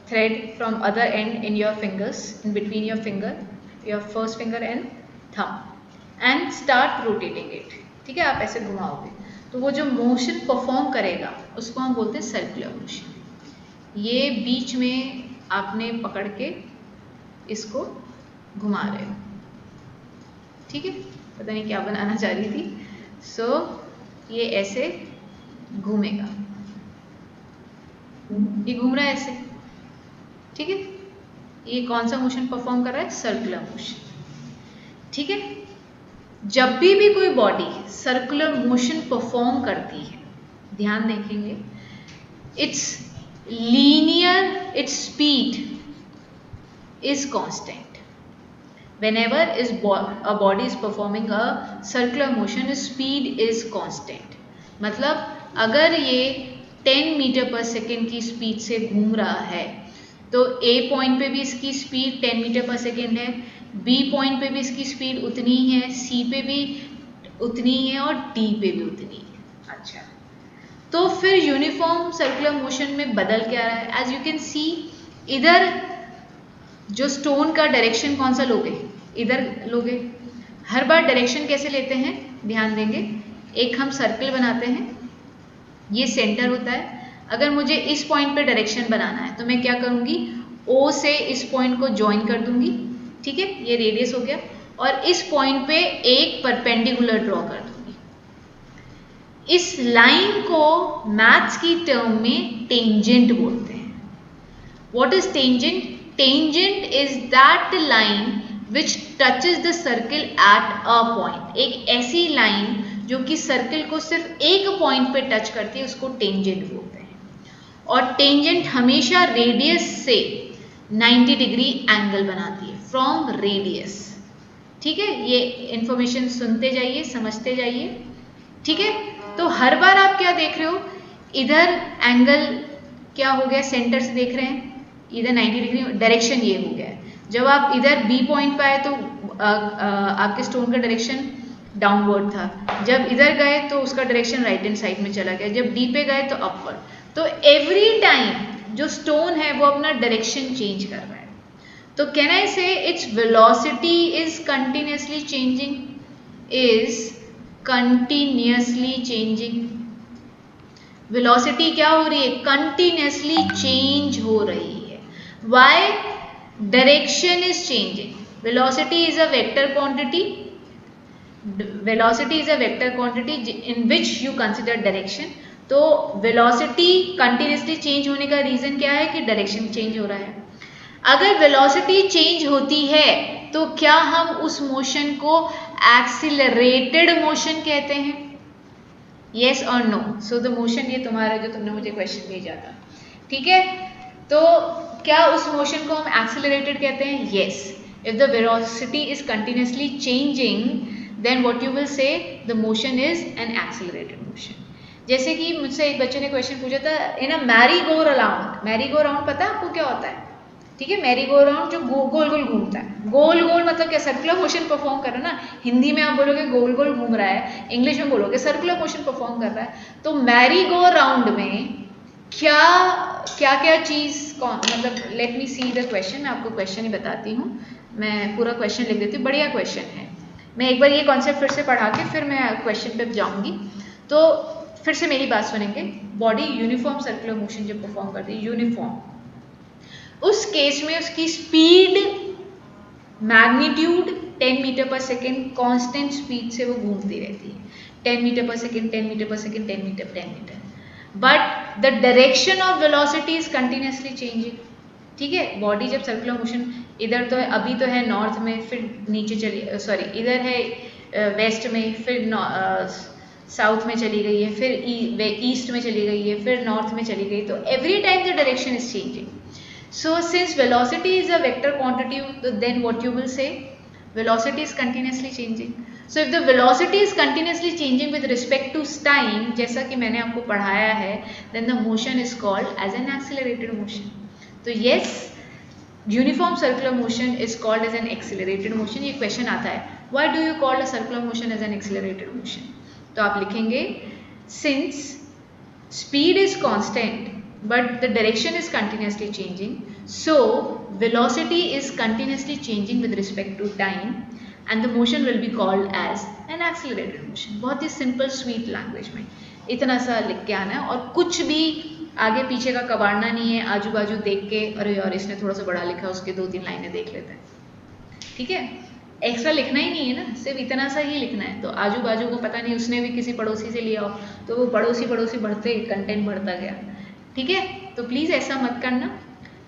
thread from other end in your fingers, in between your finger, your first finger and thumb, and start rotating it, ठीक है। आप ऐसे घुमाओगे तो वो जो मोशन परफॉर्म करेगा उसको हम बोलते हैं सर्कुलर मोशन। ये बीच में आपने पकड़ के इसको घुमा रहे हो, ठीक है। पता नहीं क्या बनाना चाह रही थी। सो ये ऐसे घूमेगा, ये घूम रहा है ऐसे, ठीक है। ये कौन सा मोशन परफॉर्म कर रहा है? Circular motion. ठीक है, जब भी कोई बॉडी सर्कुलर मोशन परफॉर्म करती है, ध्यान देखेंगे, it's linear, its speed is constant. whenever a body is performing a circular motion, speed is constant। मतलब अगर ये 10 मीटर पर सेकेंड की स्पीड से घूम रहा है तो A पॉइंट पे भी इसकी स्पीड 10 मीटर पर सेकेंड है, B पॉइंट पे भी इसकी स्पीड उतनी ही है, C पे भी उतनी ही है और D पे भी उतनी है। अच्छा, तो फिर यूनिफॉर्म सर्कुलर मोशन में बदल क्या रहा है? एज यू कैन सी, इधर जो स्टोन का डायरेक्शन कौन सा लोगे? इधर लोगे। हर बार डायरेक्शन कैसे लेते हैं? ध्यान देंगे, एक हम सर्कल बनाते हैं, ये सेंटर होता है। अगर मुझे इस पॉइंट पे डायरेक्शन बनाना है तो मैं क्या करूँगी? O से इस पॉइंट को ज्वाइन कर दूंगी। ठीक है, ये रेडियस हो गया, और इस पॉइंट पे एक परपेंडिकुलर ड्रॉ कर दूंगी। इस लाइन को मैथ्स की टर्म में टेंजेंट बोलते हैं। What is tangent? Tangent is that line which touches the circle at a point. एक ऐसी लाइन जो कि सर्किल को सिर्फ एक पॉइंट पे टच करती है, उसको टेंजेंट बोलते हैं। और टेंजेंट हमेशा रेडियस से 90 डिग्री एंगल बनाती है, फ्रॉम रेडियस। ठीक है, ये इंफॉर्मेशन सुनते जाइए, समझते जाइए। ठीक है, तो हर बार आप क्या देख रहे हो? इधर एंगल क्या हो गया? सेंटर से देख रहे हैं, इधर 90 डिग्री डायरेक्शन ये हो गया है। जब आप इधर B पॉइंट पे आए तो आपके स्टोन का डायरेक्शन डाउनवर्ड था, जब इधर गए तो उसका डायरेक्शन राइट हैंड साइड में चला गया, जब D पे गए तो अपवर्ड। तो एवरी टाइम जो स्टोन है वो अपना डायरेक्शन चेंज कर रहा है। तो can I say its velocity is continuously changing, is continuously changing. Velocity क्या हो रही है? कंटिन्यूसली चेंज हो रही है। Why? Direction is changing. Velocity is a vector quantity, velocity is a vector quantity in which you consider direction. तो velocity continuously change होने का रीजन क्या है? कि डायरेक्शन चेंज हो रहा है। अगर वेलोसिटी चेंज होती है तो क्या हम उस मोशन को एक्सीलरेटेड मोशन कहते हैं? Yes or no? So the motion, ये तुम्हारा जो तुमने मुझे क्वेश्चन भेजा था, ठीक है, तो क्या उस मोशन को हम एक्सीलरेटेड कहते हैं? Yes. If the velocity is continuously changing, then what you will say, the motion is an accelerated motion. जैसे कि मुझसे एक बच्चे ने क्वेश्चन पूछा था, in a merry go round. Merry go round पता है आपको क्या होता है? ठीक है, मैरी गो राउंड जो गोल गोल घूमता है। गोल गोल मतलब क्या? सर्कुलर मोशन परफॉर्म कर रहा है ना। हिंदी में आप बोलोगे गोल गोल घूम रहा है, इंग्लिश में बोलोगे सर्कुलर मोशन परफॉर्म कर रहा है। तो मैरी गो राउंड में क्या क्या क्या चीज़ मतलब, late me see the question. मैं आपको क्वेश्चन ही बताती हूँ, मैं पूरा क्वेश्चन लिख देती हूँ, बढ़िया क्वेश्चन है। मैं एक बार ये कॉन्सेप्ट फिर से पढ़ा के फिर मैं क्वेश्चन पे जाऊँगी। तो फिर से मेरी बात सुनेंगे। बॉडी यूनिफॉर्म सर्कुलर मोशन जब परफॉर्म करती है, यूनिफॉर्म, उस केस में उसकी speed magnitude 10 metre per second constant speed से वो घूमती रहती है। 10 metre per second, 10 metre per second, 10 metre, 10 metre. But the direction of velocity is continuously changing. ठीक है, बॉडी जब सर्कुलर मोशन, इधर तो है, अभी तो है नॉर्थ में, फिर नीचे चली, सॉरी इधर है वेस्ट में, फिर साउथ में चली गई है, फिर ईस्ट में चली गई है, फिर नॉर्थ में चली गई। तो every time the direction is changing. So since velocity is a vector quantity, then what you will say? Velocity is continuously changing. So if the velocity is continuously changing with respect to time, जैसा कि मैंने आपको पढ़ाया है, then the motion is called as an accelerated motion. तो yes, uniform circular motion is called as an accelerated motion. ये question आता है, why do you call a circular motion as an accelerated motion? तो आप लिखेंगे, since speed is constant but the direction is continuously changing, so velocity is continuously changing with respect to time and the motion will be called as an accelerated motion. बहुत ही simple sweet language में इतना सा लिख के आना है, और कुछ भी आगे पीछे का कबाड़ना नहीं है। आजू बाजू देख के अरे यार इसने थोड़ा सा बड़ा लिखा, उसके 2-3 लाइनें देख लेते हैं। ठीक है, एक्स्ट्रा लिखना ही नहीं है ना, सिर्फ इतना सा ही लिखना है। तो आजू बाजू को पता नहीं उसने भी किसी पड़ोसी से लिया हो, तो वो पड़ोसी बढ़ते कंटेंट बढ़ता गया। ठीक है, तो प्लीज़ ऐसा मत करना।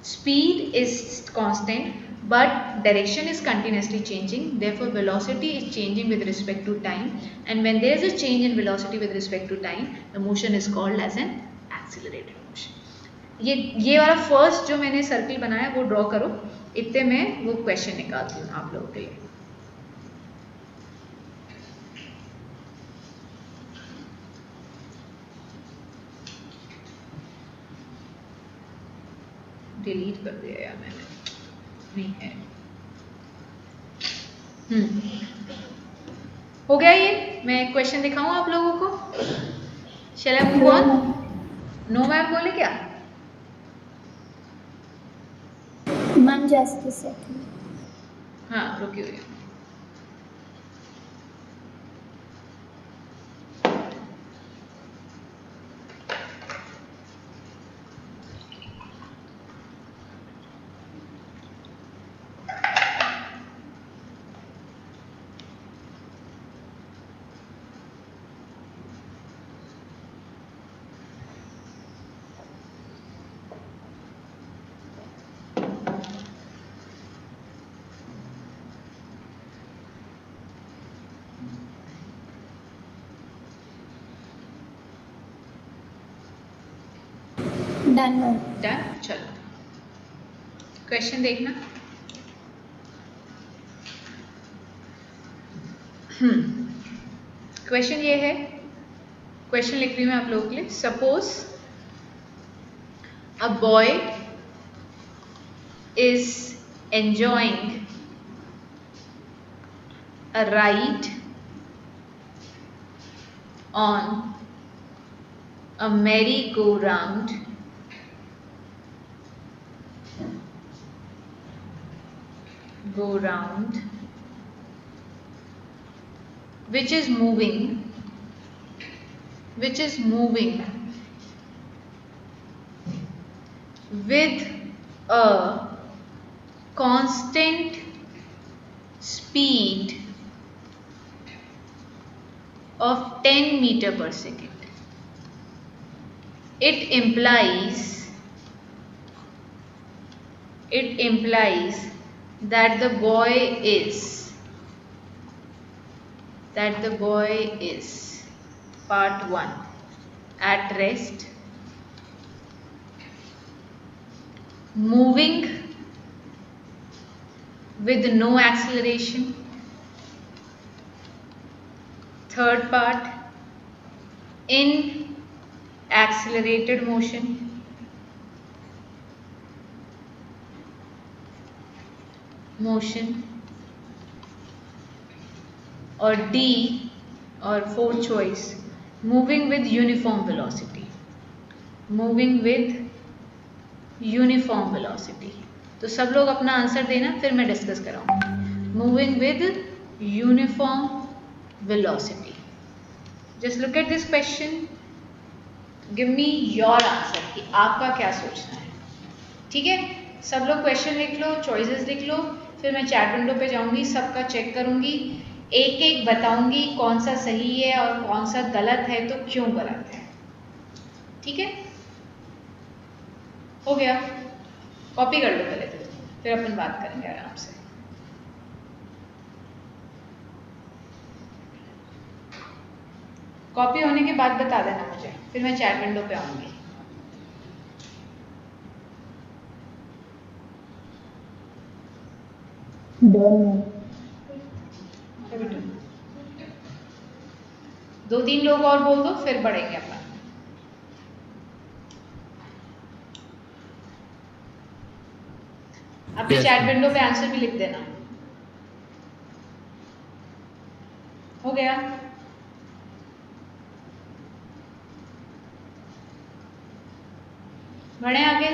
Speed is constant, but direction is continuously changing. Therefore, velocity is changing with respect to time. And when there is a change in velocity with respect to time, the motion is called as an accelerated motion. ये वाला first जो मैंने circle बनाया वो draw करो, इतने में वो क्वेश्चन निकालती हूँ आप लोगों के लिए. डिलीट कर दिया यार मैंने, नहीं है. हो गया ये. मैं क्वेश्चन दिखाऊं आप लोगों को? Shall I move on? No ma'am बोले क्या? Ma'am just a second. हाँ रुकी हुई. Done ma'am. डन. चलो क्वेश्चन देखना. क्वेश्चन ये है, क्वेश्चन लिख रही हूँ मैं आप लोगों के लिए. Suppose a boy is enjoying a ride on a merry-go-round which is moving with a constant speed of 10 meter per second. It implies that the boy is part 1 at rest, moving with no acceleration. Third part, in accelerated motion. Or D, or fourth choice, moving with uniform velocity. तो सब लोग अपना answer देना, फिर मैं discuss कराऊंगी. Moving with uniform velocity. Just look at this question. Give me your answer कि आपका क्या सोचना है. ठीक है, सब लोग क्वेश्चन लिख लो, चॉइसेस लिख लो, फिर मैं चैट विंडो पे जाऊंगी, सबका चेक करूंगी, एक एक बताऊंगी कौन सा सही है और कौन सा गलत है, तो क्यों गलत है. ठीक है, हो गया. कॉपी कर लो पहले तो, फिर अपन बात करेंगे आराम से. कॉपी होने के बाद बता देना मुझे, फिर मैं चैट विंडो पे आऊंगी. दो तीन लोग और बोल दो, फिर बढ़ेंगे अपन. अपने चैट विंडो पे आंसर भी लिख देना. हो गया. बढ़े आगे.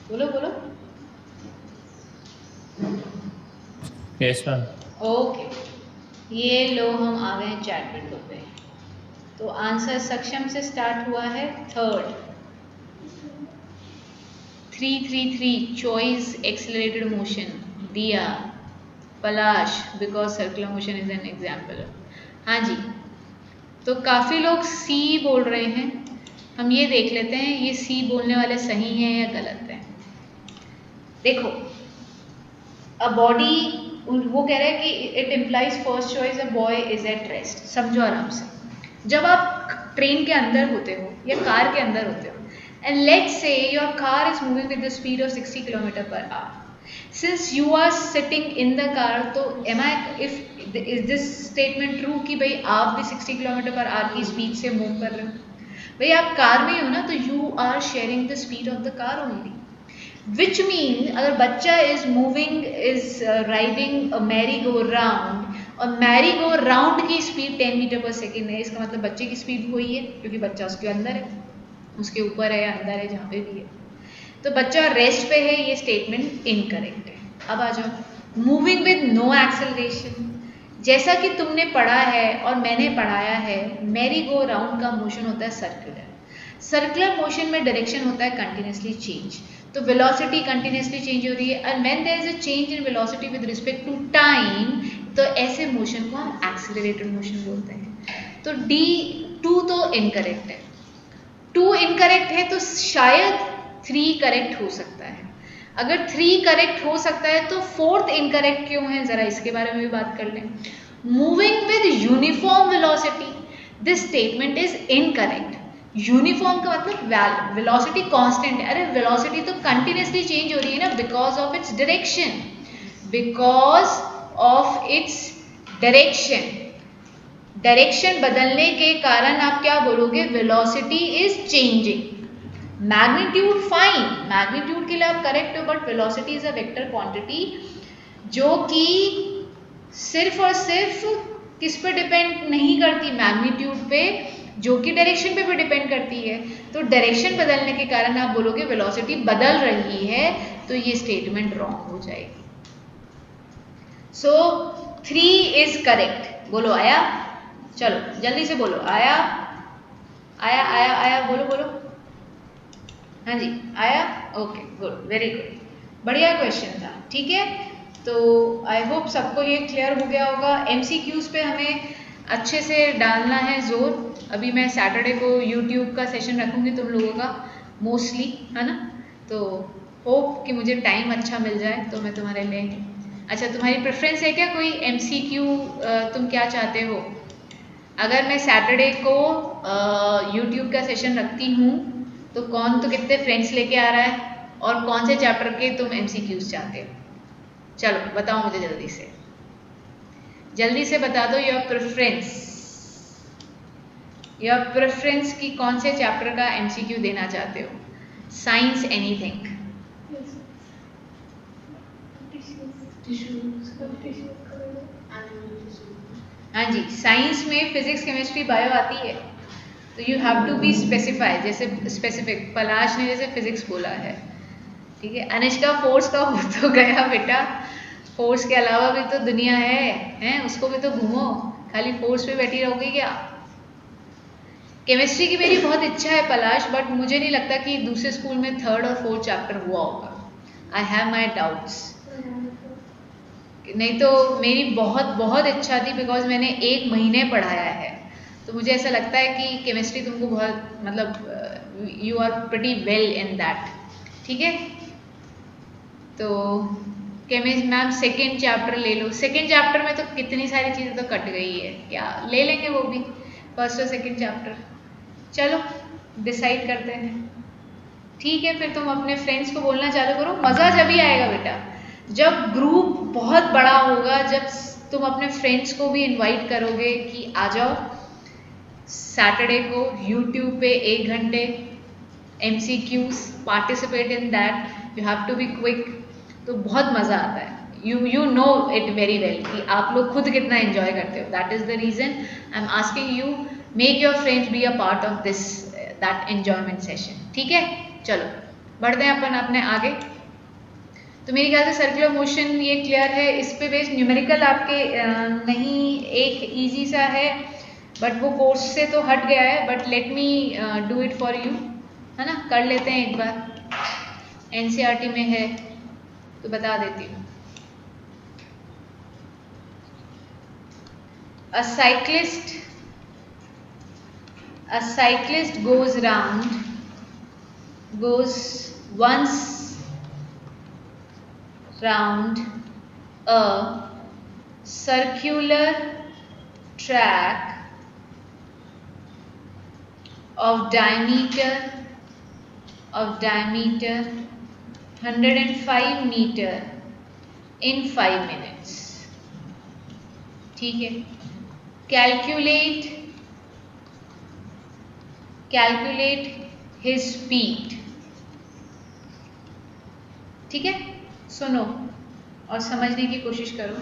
बोलो बोलो. Yes ma'am. ओके, ये लो हम आ गए चैट विंडो पे. तो आंसर सक्षम से स्टार्ट हुआ है. Third 333 choice accelerated motion. दिया. Palash because circular motion is an example. हाँ जी, तो काफ़ी लोग सी बोल रहे हैं. हम ये देख लेते हैं ये सी बोलने वाले सही हैं या गलत हैं। देखो अ बॉडी, वो कह रहा है कि it implies first choice a boy is at rest. समझो आराम से, जब आप ट्रेन के अंदर होते हो या कार के अंदर होते हो and let's say your car is moving with the speed of 60 kilometre per our, since you are sitting in the car, तो am I, if is this statement true कि भाई आप भी 60 किलोमीटर पर आवर की speed से move कर रहे हो? भाई आप कार में हो ना, तो you are sharing the speed of the car only, which means अगर बच्चा is moving is riding a merry go round और मैरी गो राउंड की स्पीड 10 मीटर पर सेकेंड है, इसका मतलब बच्चे की स्पीड वही है क्योंकि बच्चा उसके अंदर है, उसके ऊपर है या अंदर है, जहाँ पे भी है, तो बच्चा रेस्ट पे है, ये स्टेटमेंट इनकरेक्ट है। अब आ जाओ मूविंग विद नो एक्सेलरेशन। जैसा कि तुमने पढ़ा है और मैंने पढ़ाया है, मैरी गो राउंड का मोशन होता है सर्कुलर, सर्कुलर मोशन में डायरेक्शन होता है कंटिन्यूसली चेंज, तो वेलोसिटी कंटिन्यूसली चेंज हो रही है and when there is a change in velocity with respect to time, तो ऐसे मोशन को हम एक्सेलरेटेड मोशन बोलते हैं। तो D2 तो इनकरेक्ट है, 2 इनकरेक्ट है तो शायद 3 करेक्ट हो सकता है। अगर 3 करेक्ट हो सकता है तो 4th इनकरेक्ट क्यों है, जरा इसके बारे में भी बात कर लें। Moving with uniform velocity, this statement is incorrect. Uniform का मतलब वेलोसिटी कांस्टेंट है, अरे वेलोसिटी तो कंटिन्यूसली चेंज हो रही है ना, because of its direction, because of its direction, direction बदलने के कारण आप क्या बोलोगे, velocity is changing. Magnitude fine, magnitude के लिए आप करेक्ट हो, but velocity is a vector quantity जो कि सिर्फ और सिर्फ किस पे डिपेंड नहीं करती, मैग्नीट्यूड पे, जो कि डायरेक्शन पे भी डिपेंड करती है। तो डायरेक्शन बदलने के कारण आप बोलोगे वेलोसिटी बदल रही है, तो ये स्टेटमेंट रॉन्ग हो जाएगी। सो 3 इज करेक्ट। बोलो आया, चलो जल्दी से बोलो, आया आया आया आया, बोलो बोलो, हाँ जी आया, ओके गुड, वेरी गुड, बढ़िया क्वेश्चन था, ठीक है। तो आई होप सबको ये क्लियर हो गया होगा। MCQs पे हमें अच्छे से डालना है जोर। अभी मैं सैटरडे को यूट्यूब का सेशन रखूँगी तुम लोगों का मोस्टली, है ना, तो होप कि मुझे टाइम अच्छा मिल जाए तो मैं तुम्हारे लिए। अच्छा तुम्हारी प्रेफरेंस है क्या कोई MCQ, तुम क्या चाहते हो? अगर मैं सैटरडे को यूट्यूब का सेशन रखती हूँ तो कौन, तो कितने फ्रेंड्स लेके आ रहा है और कौन से चैप्टर के तुम MCQs चाहते हो? चलो बताओ मुझे जल्दी से बता दो योर प्रेफरेंस कि कौन से चैप्टर का MCQ देना चाहते हो। साइंस एनीथिंग, हाँ जी, साइंस में फिजिक्स केमिस्ट्री बायो आती है, तो you have to be specify, जैसे स्पेसिफिक पलाश ने जैसे फिजिक्स बोला है, ठीक है। अनुष्का फोर्स का हो तो गया बेटा, फोर्स के अलावा भी तो दुनिया है, उसको भी तो घूमो, खाली फोर्स पे बैठी रहोगी क्या? केमिस्ट्री की मेरी बहुत इच्छा है पलाश, बट मुझे नहीं लगता कि दूसरे स्कूल में 3rd और 4th चैप्टर हुआ होगा। आई हैव माई डाउट्स, नहीं तो मेरी बहुत बहुत इच्छा थी, बिकॉज मैंने 1 महीने पढ़ाया है, तो मुझे ऐसा लगता है कि केमिस्ट्री तुमको बहुत, मतलब you are pretty well in that, ठीक है। तो केमिस्ट्री मैम 2nd चैप्टर ले लो, 2nd चैप्टर में तो कितनी सारी चीज़ें तो कट गई है, क्या ले लेंगे वो भी, 1st और 2nd चैप्टर। चलो डिसाइड करते हैं, ठीक है। फिर तुम अपने फ्रेंड्स को बोलना चालू करो, मज़ा जब ही आएगा बेटा जब ग्रुप बहुत बड़ा होगा, जब तुम अपने फ्रेंड्स को भी इनवाइट करोगे कि आ जाओ सैटरडे को यूट्यूब पे 1 घंटे MCQs, participate in that, you have to be quick, तो बहुत मज़ा आता है। You know it very well कि आप लोग खुद कितना एंजॉय करते हो, that is the reason I am asking you, make your friends be a part of this that enjoyment session, ठीक है। चलो बढ़ते हैं अपन अपने आगे। तो मेरी ख्याल से सर्कुलर मोशन ये क्लियर है, इस पे बेस्ड न्यूमेरिकल आपके नहीं, एक इजी सा है बट वो कोर्स से तो हट गया है, but let me do it for you, है ना, कर लेते हैं एक बार, NCERT में है तो बता देती हूँ। A cyclist goes once round a circular track of diameter 105 meter in 5 minutes. ठीक है, कैलकुलेट हिज स्पीड. ठीक है, सुनो और समझने की कोशिश करो.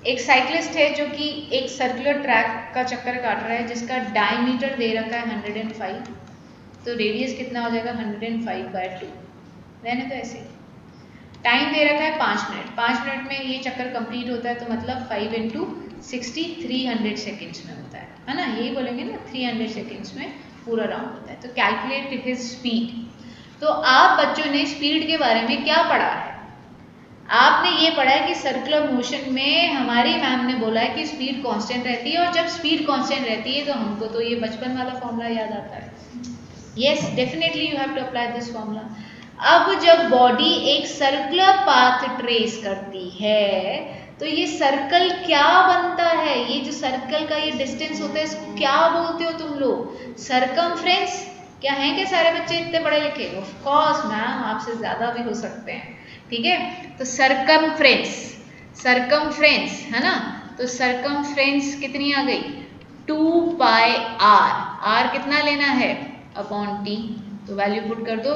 एक साइक्लिस्ट है जो कि एक सर्कुलर ट्रैक का चक्कर काट रहा है जिसका डायमीटर दे रखा है 105, तो रेडियस कितना हो जाएगा 105/2. रहने तो ऐसे. टाइम दे रखा है 5 मिनट. 5 मिनट में ये चक्कर कंप्लीट होता है, तो मतलब 5 × 60 300 सेकेंड्स में होता है ना. यही बोलेंगे ना, 300 सेकेंड्स में पूरा राउंड होता है. तो कैलकुलेट हिज स्पीड. तो आप बच्चों ने स्पीड के बारे में क्या पढ़ा है? आपने ये पढ़ा है कि सर्कुलर मोशन में हमारी मैम ने बोला है कि स्पीड कांस्टेंट रहती है, और जब स्पीड कांस्टेंट रहती है तो हमको तो ये बचपन वाला फॉर्मूला याद आता है. Yes, definitely you have to apply this formula. अब जब बॉडी एक सर्कुलर पाथ ट्रेस करती है तो ये सर्कल क्या बनता है? ये जो सर्कल का ये डिस्टेंस होता है इसको क्या बोलते हो तुम लोग? सर्कमफ्रेंस. क्या हैं क्या सारे बच्चे इतने पढ़े लिखे? ऑफ कोर्स मैम, आपसे ज़्यादा भी हो सकते हैं. ठीक है, तो सर्कमफ्रेंस है ना. तो सर्कमफ्रेंस कितनी आ गई? 2πr. r कितना लेना है? Upon t. तो वैल्यू पुट कर दो,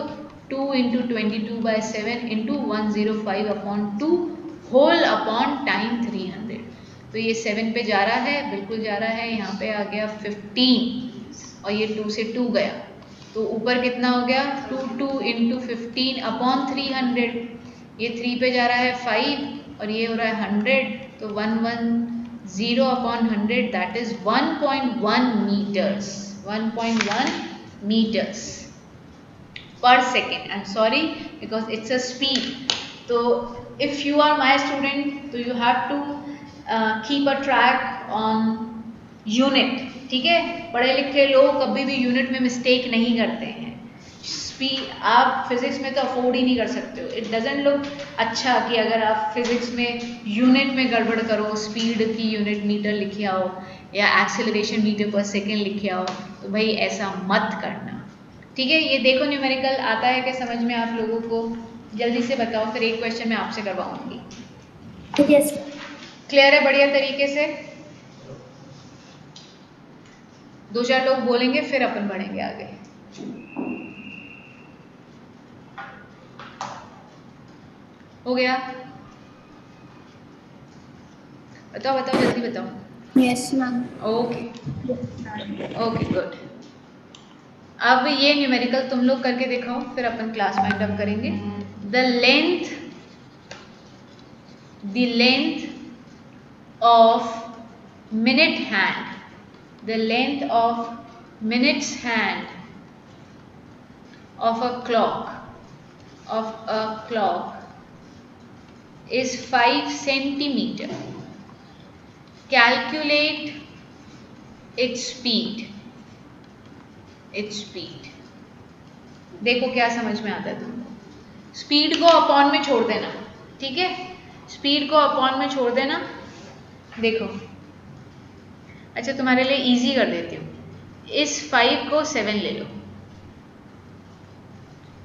2 × 22/7 × 105/2 होल अपॉन टाइम 300. तो ये 7 पे जा रहा है, बिल्कुल जा रहा है. यहाँ पे आ गया 15 और ये 2 से 2 गया, तो ऊपर कितना हो गया? 2 × 15/300. ये 3 पे जा रहा है 5 और ये हो रहा है 100, तो 110/100 that is 1.1 meters. 1.1 meters per second. I'm sorry because it's a speed. So if you are my student, so you have to keep a track on unit. ठीक है, पढ़े लिखे लोग कभी भी यूनिट में मिस्टेक नहीं करते हैं. स्पीड आप फिजिक्स में तो अफोर्ड ही नहीं कर सकते हो. इट डजेंट लुक अच्छा कि अगर आप फिजिक्स में यूनिट में गड़बड़ करो, स्पीड की यूनिट मीटर लिखे आओ या एक्सेलरेशन मीटर पर सेकेंड लिखे आओ, तो भाई ऐसा मत करना. ठीक है, ये देखो न्यूमेरिकल आता है क्या समझ में आप लोगों को? जल्दी से बताओ, फिर एक क्वेश्चन मैं आपसे करवाऊंगी. Yes. क्लियर है बढ़िया तरीके से? 2-4 लोग बोलेंगे फिर अपन बढ़ेंगे आगे. हो गया? बताओ जल्दी बताओ. Yes, ma'am. Okay good. अब ये न्यूमेरिकल तुम लोग करके दिखाओ, फिर अपन क्लास वाइंड अप करेंगे. The length of minute hand, the length of minutes hand of a clock is 5 centimeter. Calculate its speed. देखो क्या समझ में आता है तुमको. स्पीड को अपॉन में छोड़ देना. ठीक है, स्पीड को अपॉन में छोड़ देना. देखो, अच्छा तुम्हारे लिए इजी कर देती हूँ. इस 5 को 7 ले लो.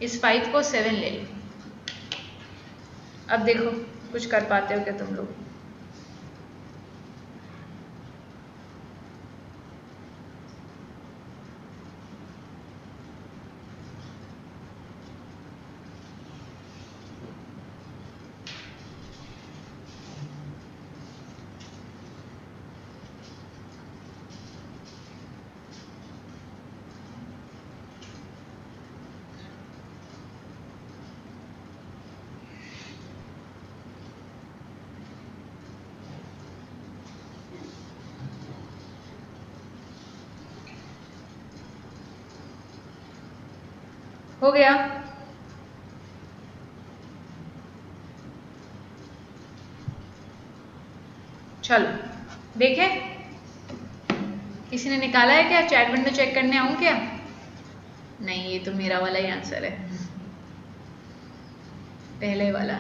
इस 5 को 7 ले लो. अब देखो कुछ कर पाते हो क्या तुम लोग? हो गया? चलो देखें किसी ने निकाला है क्या? चैट विंडो चेक करने आऊँ क्या? नहीं, ये तो मेरा वाला ही आंसर है, पहले वाला।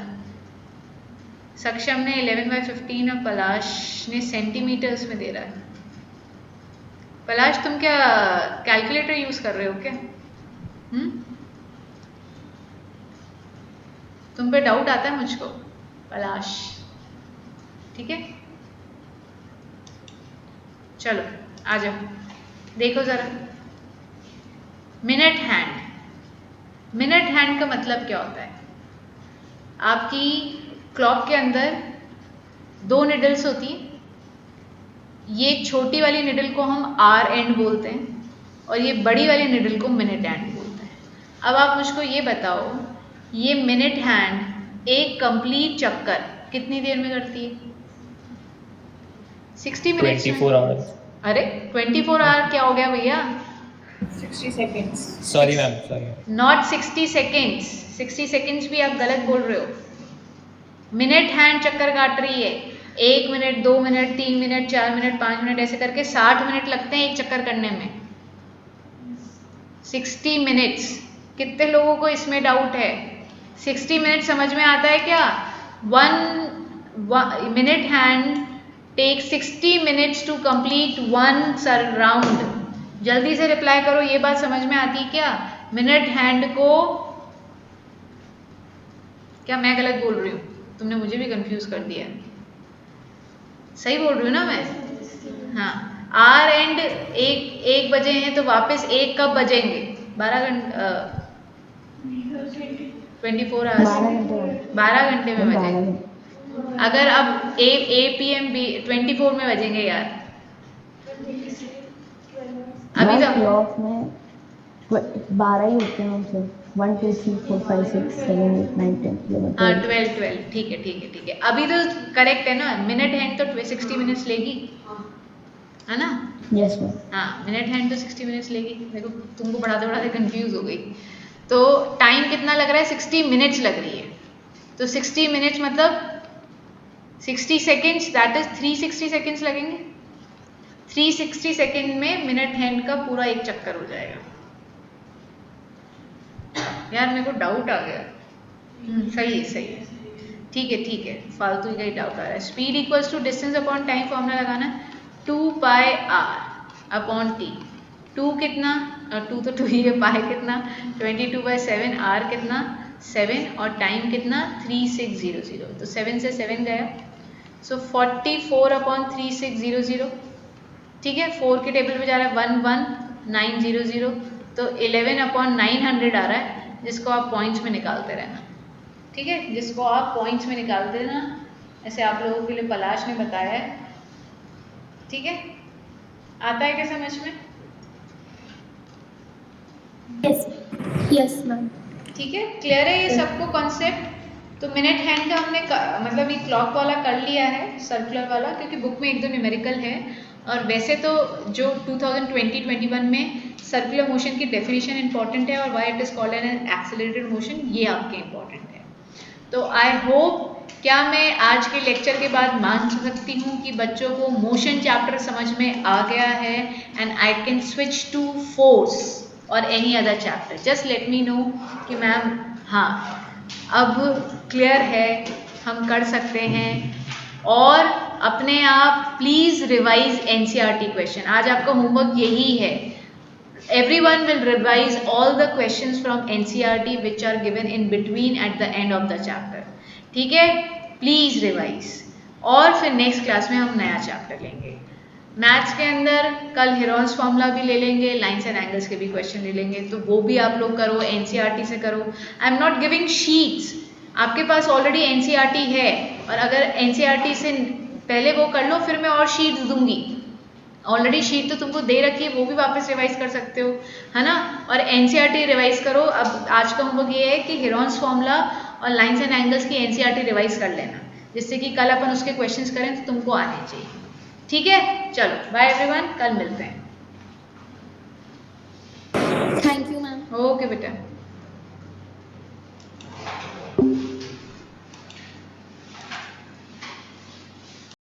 सक्षम ने 11/15 और पलाश ने सेंटीमीटर्स में दे रहा है। पलाश तुम क्या कैलकुलेटर यूज कर रहे हो क्या? तुम पे डाउट आता है मुझको पलाश, ठीक है? चलो आ जाओ, देखो जरा मिनट हैंड। मिनट हैंड का मतलब क्या होता है? आपकी क्लॉक के अंदर 2 निडल्स होती हैं। ये छोटी वाली निडल को हम आर एंड बोलते हैं और ये बड़ी वाली निडल को मिनट हैंड बोलते हैं। अब आप मुझको ये बताओ, ये मिनट हैंड एक कंप्लीट चक्कर कितनी देर में करती है? 60 मिनट्स 24 आवर्स। अरे 24 आवर क्या हो गया भैया? 60 seconds. Sorry ma'am, sorry. Not 60 seconds, 60 seconds भी आप गलत बोल रहे हो। मिनट हैंड चक्कर काट रही है। 1 minute, 2 minute, 3 minute, 4 minute, 5 minute, ऐसे करके 60 मिनट लगते हैं एक चक्कर करने में। 60 मिनट्स। कितने लोगों को इसमें डाउट है? 60 मिनट समझ में आता है क्या? 1 minute hand take 60 minutes to complete 1 round. जल्दी से रिप्लाई करो, ये बात समझ में आती है क्या? मिनट हैंड को, क्या मैं गलत बोल रही हूँ? तुमने मुझे भी कंफ्यूज कर दिया। सही बोल रही हूँ ना मैं? हाँ, आर एंड एक बजे हैं तो वापस 1 कब बजेंगे? 12 घंटे, 24 आवर्स, 12 घंटे में बजेंगे। अगर अब ए पी एम बी 24 में बजेंगे यार। अभी तो क्लॉक में 12 ही होते हैं हमसे। 1 2 3 4 5 6 7 8 9 10 11 हाँ 12। 12, ठीक है ठीक है ठीक है। अभी तो करेक्ट है ना? मिनट हैंड तो 60 मिनट्स लेगी, है ना? Yes ma'am. हाँ, मिनट हैंड तो 60 मिनट्स लेगी। देखो तुमको पढ़ाते पढ़ाते कंफ्यूज हो गई। तो टाइम कितना लग रहा है? 60 मिनट्स लग रही है। तो 60 मिनट्स मतलब 60 सेकेंड्स, दैट इज 360 सेकेंड्स लगेंगे। 360 सेकेंड में मिनट हैंड का पूरा एक चक्कर हो जाएगा। यार मेरे को डाउट आ गया। सही है सही है, ठीक है, फालतू का ही डाउट आ रहा है। Speed equals to distance upon time formula लगाना, 2πr/t। 2 कितना? 2 तो 2 ही है। पाई कितना? 22/7। r कितना? 7 और टाइम कितना? 3600। तो 7 से 7 गया, सो 44/3600। ठीक है, 4 के टेबल पे जा रहा है 11900, तो 11/900 आ रहा है, जिसको आप पॉइंट्स में निकालते रहना। ठीक है, जिसको आप पॉइंट्स में निकालते रहना, ऐसे आप लोगों के लिए पलाश ने बताया है। ठीक है, आता है क्या समझ में? Yes ma'am. ठीक है, क्लियर है ये सबको कॉन्सेप्ट? तो मिनट हैंड का हमने मतलब ये क्लॉक वाला कर लिया है, सर्कुलर वाला, क्योंकि बुक में 1-2 न्यूमेरिकल है। और वैसे तो जो 2020-21 में सर्कुलर मोशन की डेफिनेशन इंपॉर्टेंट है और why it is called an accelerated motion, ये आपके इंपॉर्टेंट है। तो आई होप, क्या मैं आज के लेक्चर के बाद मान सकती हूँ कि बच्चों को मोशन चैप्टर समझ में आ गया है and I can switch to force और any other chapter. Just let me know कि मैम हाँ अब क्लियर है, हम कर सकते हैं। और अपने आप प्लीज रिवाइज एनसीईआरटी क्वेश्चन। आज आपका होमवर्क यही है। Everyone will revise all the questions from NCERT which are given in between at the end of the chapter. ठीक है, प्लीज रिवाइज। और फिर नेक्स्ट क्लास में हम नया चैप्टर लेंगे। मैथ्स के अंदर कल हेरोन्स फॉर्मूला भी ले लेंगे, लाइन्स एंड एंगल्स के भी क्वेश्चन ले लेंगे, तो वो भी आप लोग करो, एनसीईआरटी से करो। I am not giving sheets, आपके पास ऑलरेडी एनसीईआरटी है, और अगर एनसीईआरटी से पहले वो कर लो, फिर मैं और शीट्स दूंगी। ऑलरेडी शीट तो तुमको दे रखी है, वो भी वापस रिवाइज कर सकते हो, है ना? और एनसीईआरटी रिवाइज करो। अब आज का होमवर्क ये है कि हेरोन्स फॉर्मूला और लाइन्स एंड एंगल्स की एनसीईआरटी रिवाइज कर लेना, जिससे कि कल अपन उसके क्वेश्चंस करें तो तुमको आने चाहिए। ठीक है, चलो बाय एवरीवन, कल मिलते हैं। Thank you ma'am. ओके बेटा।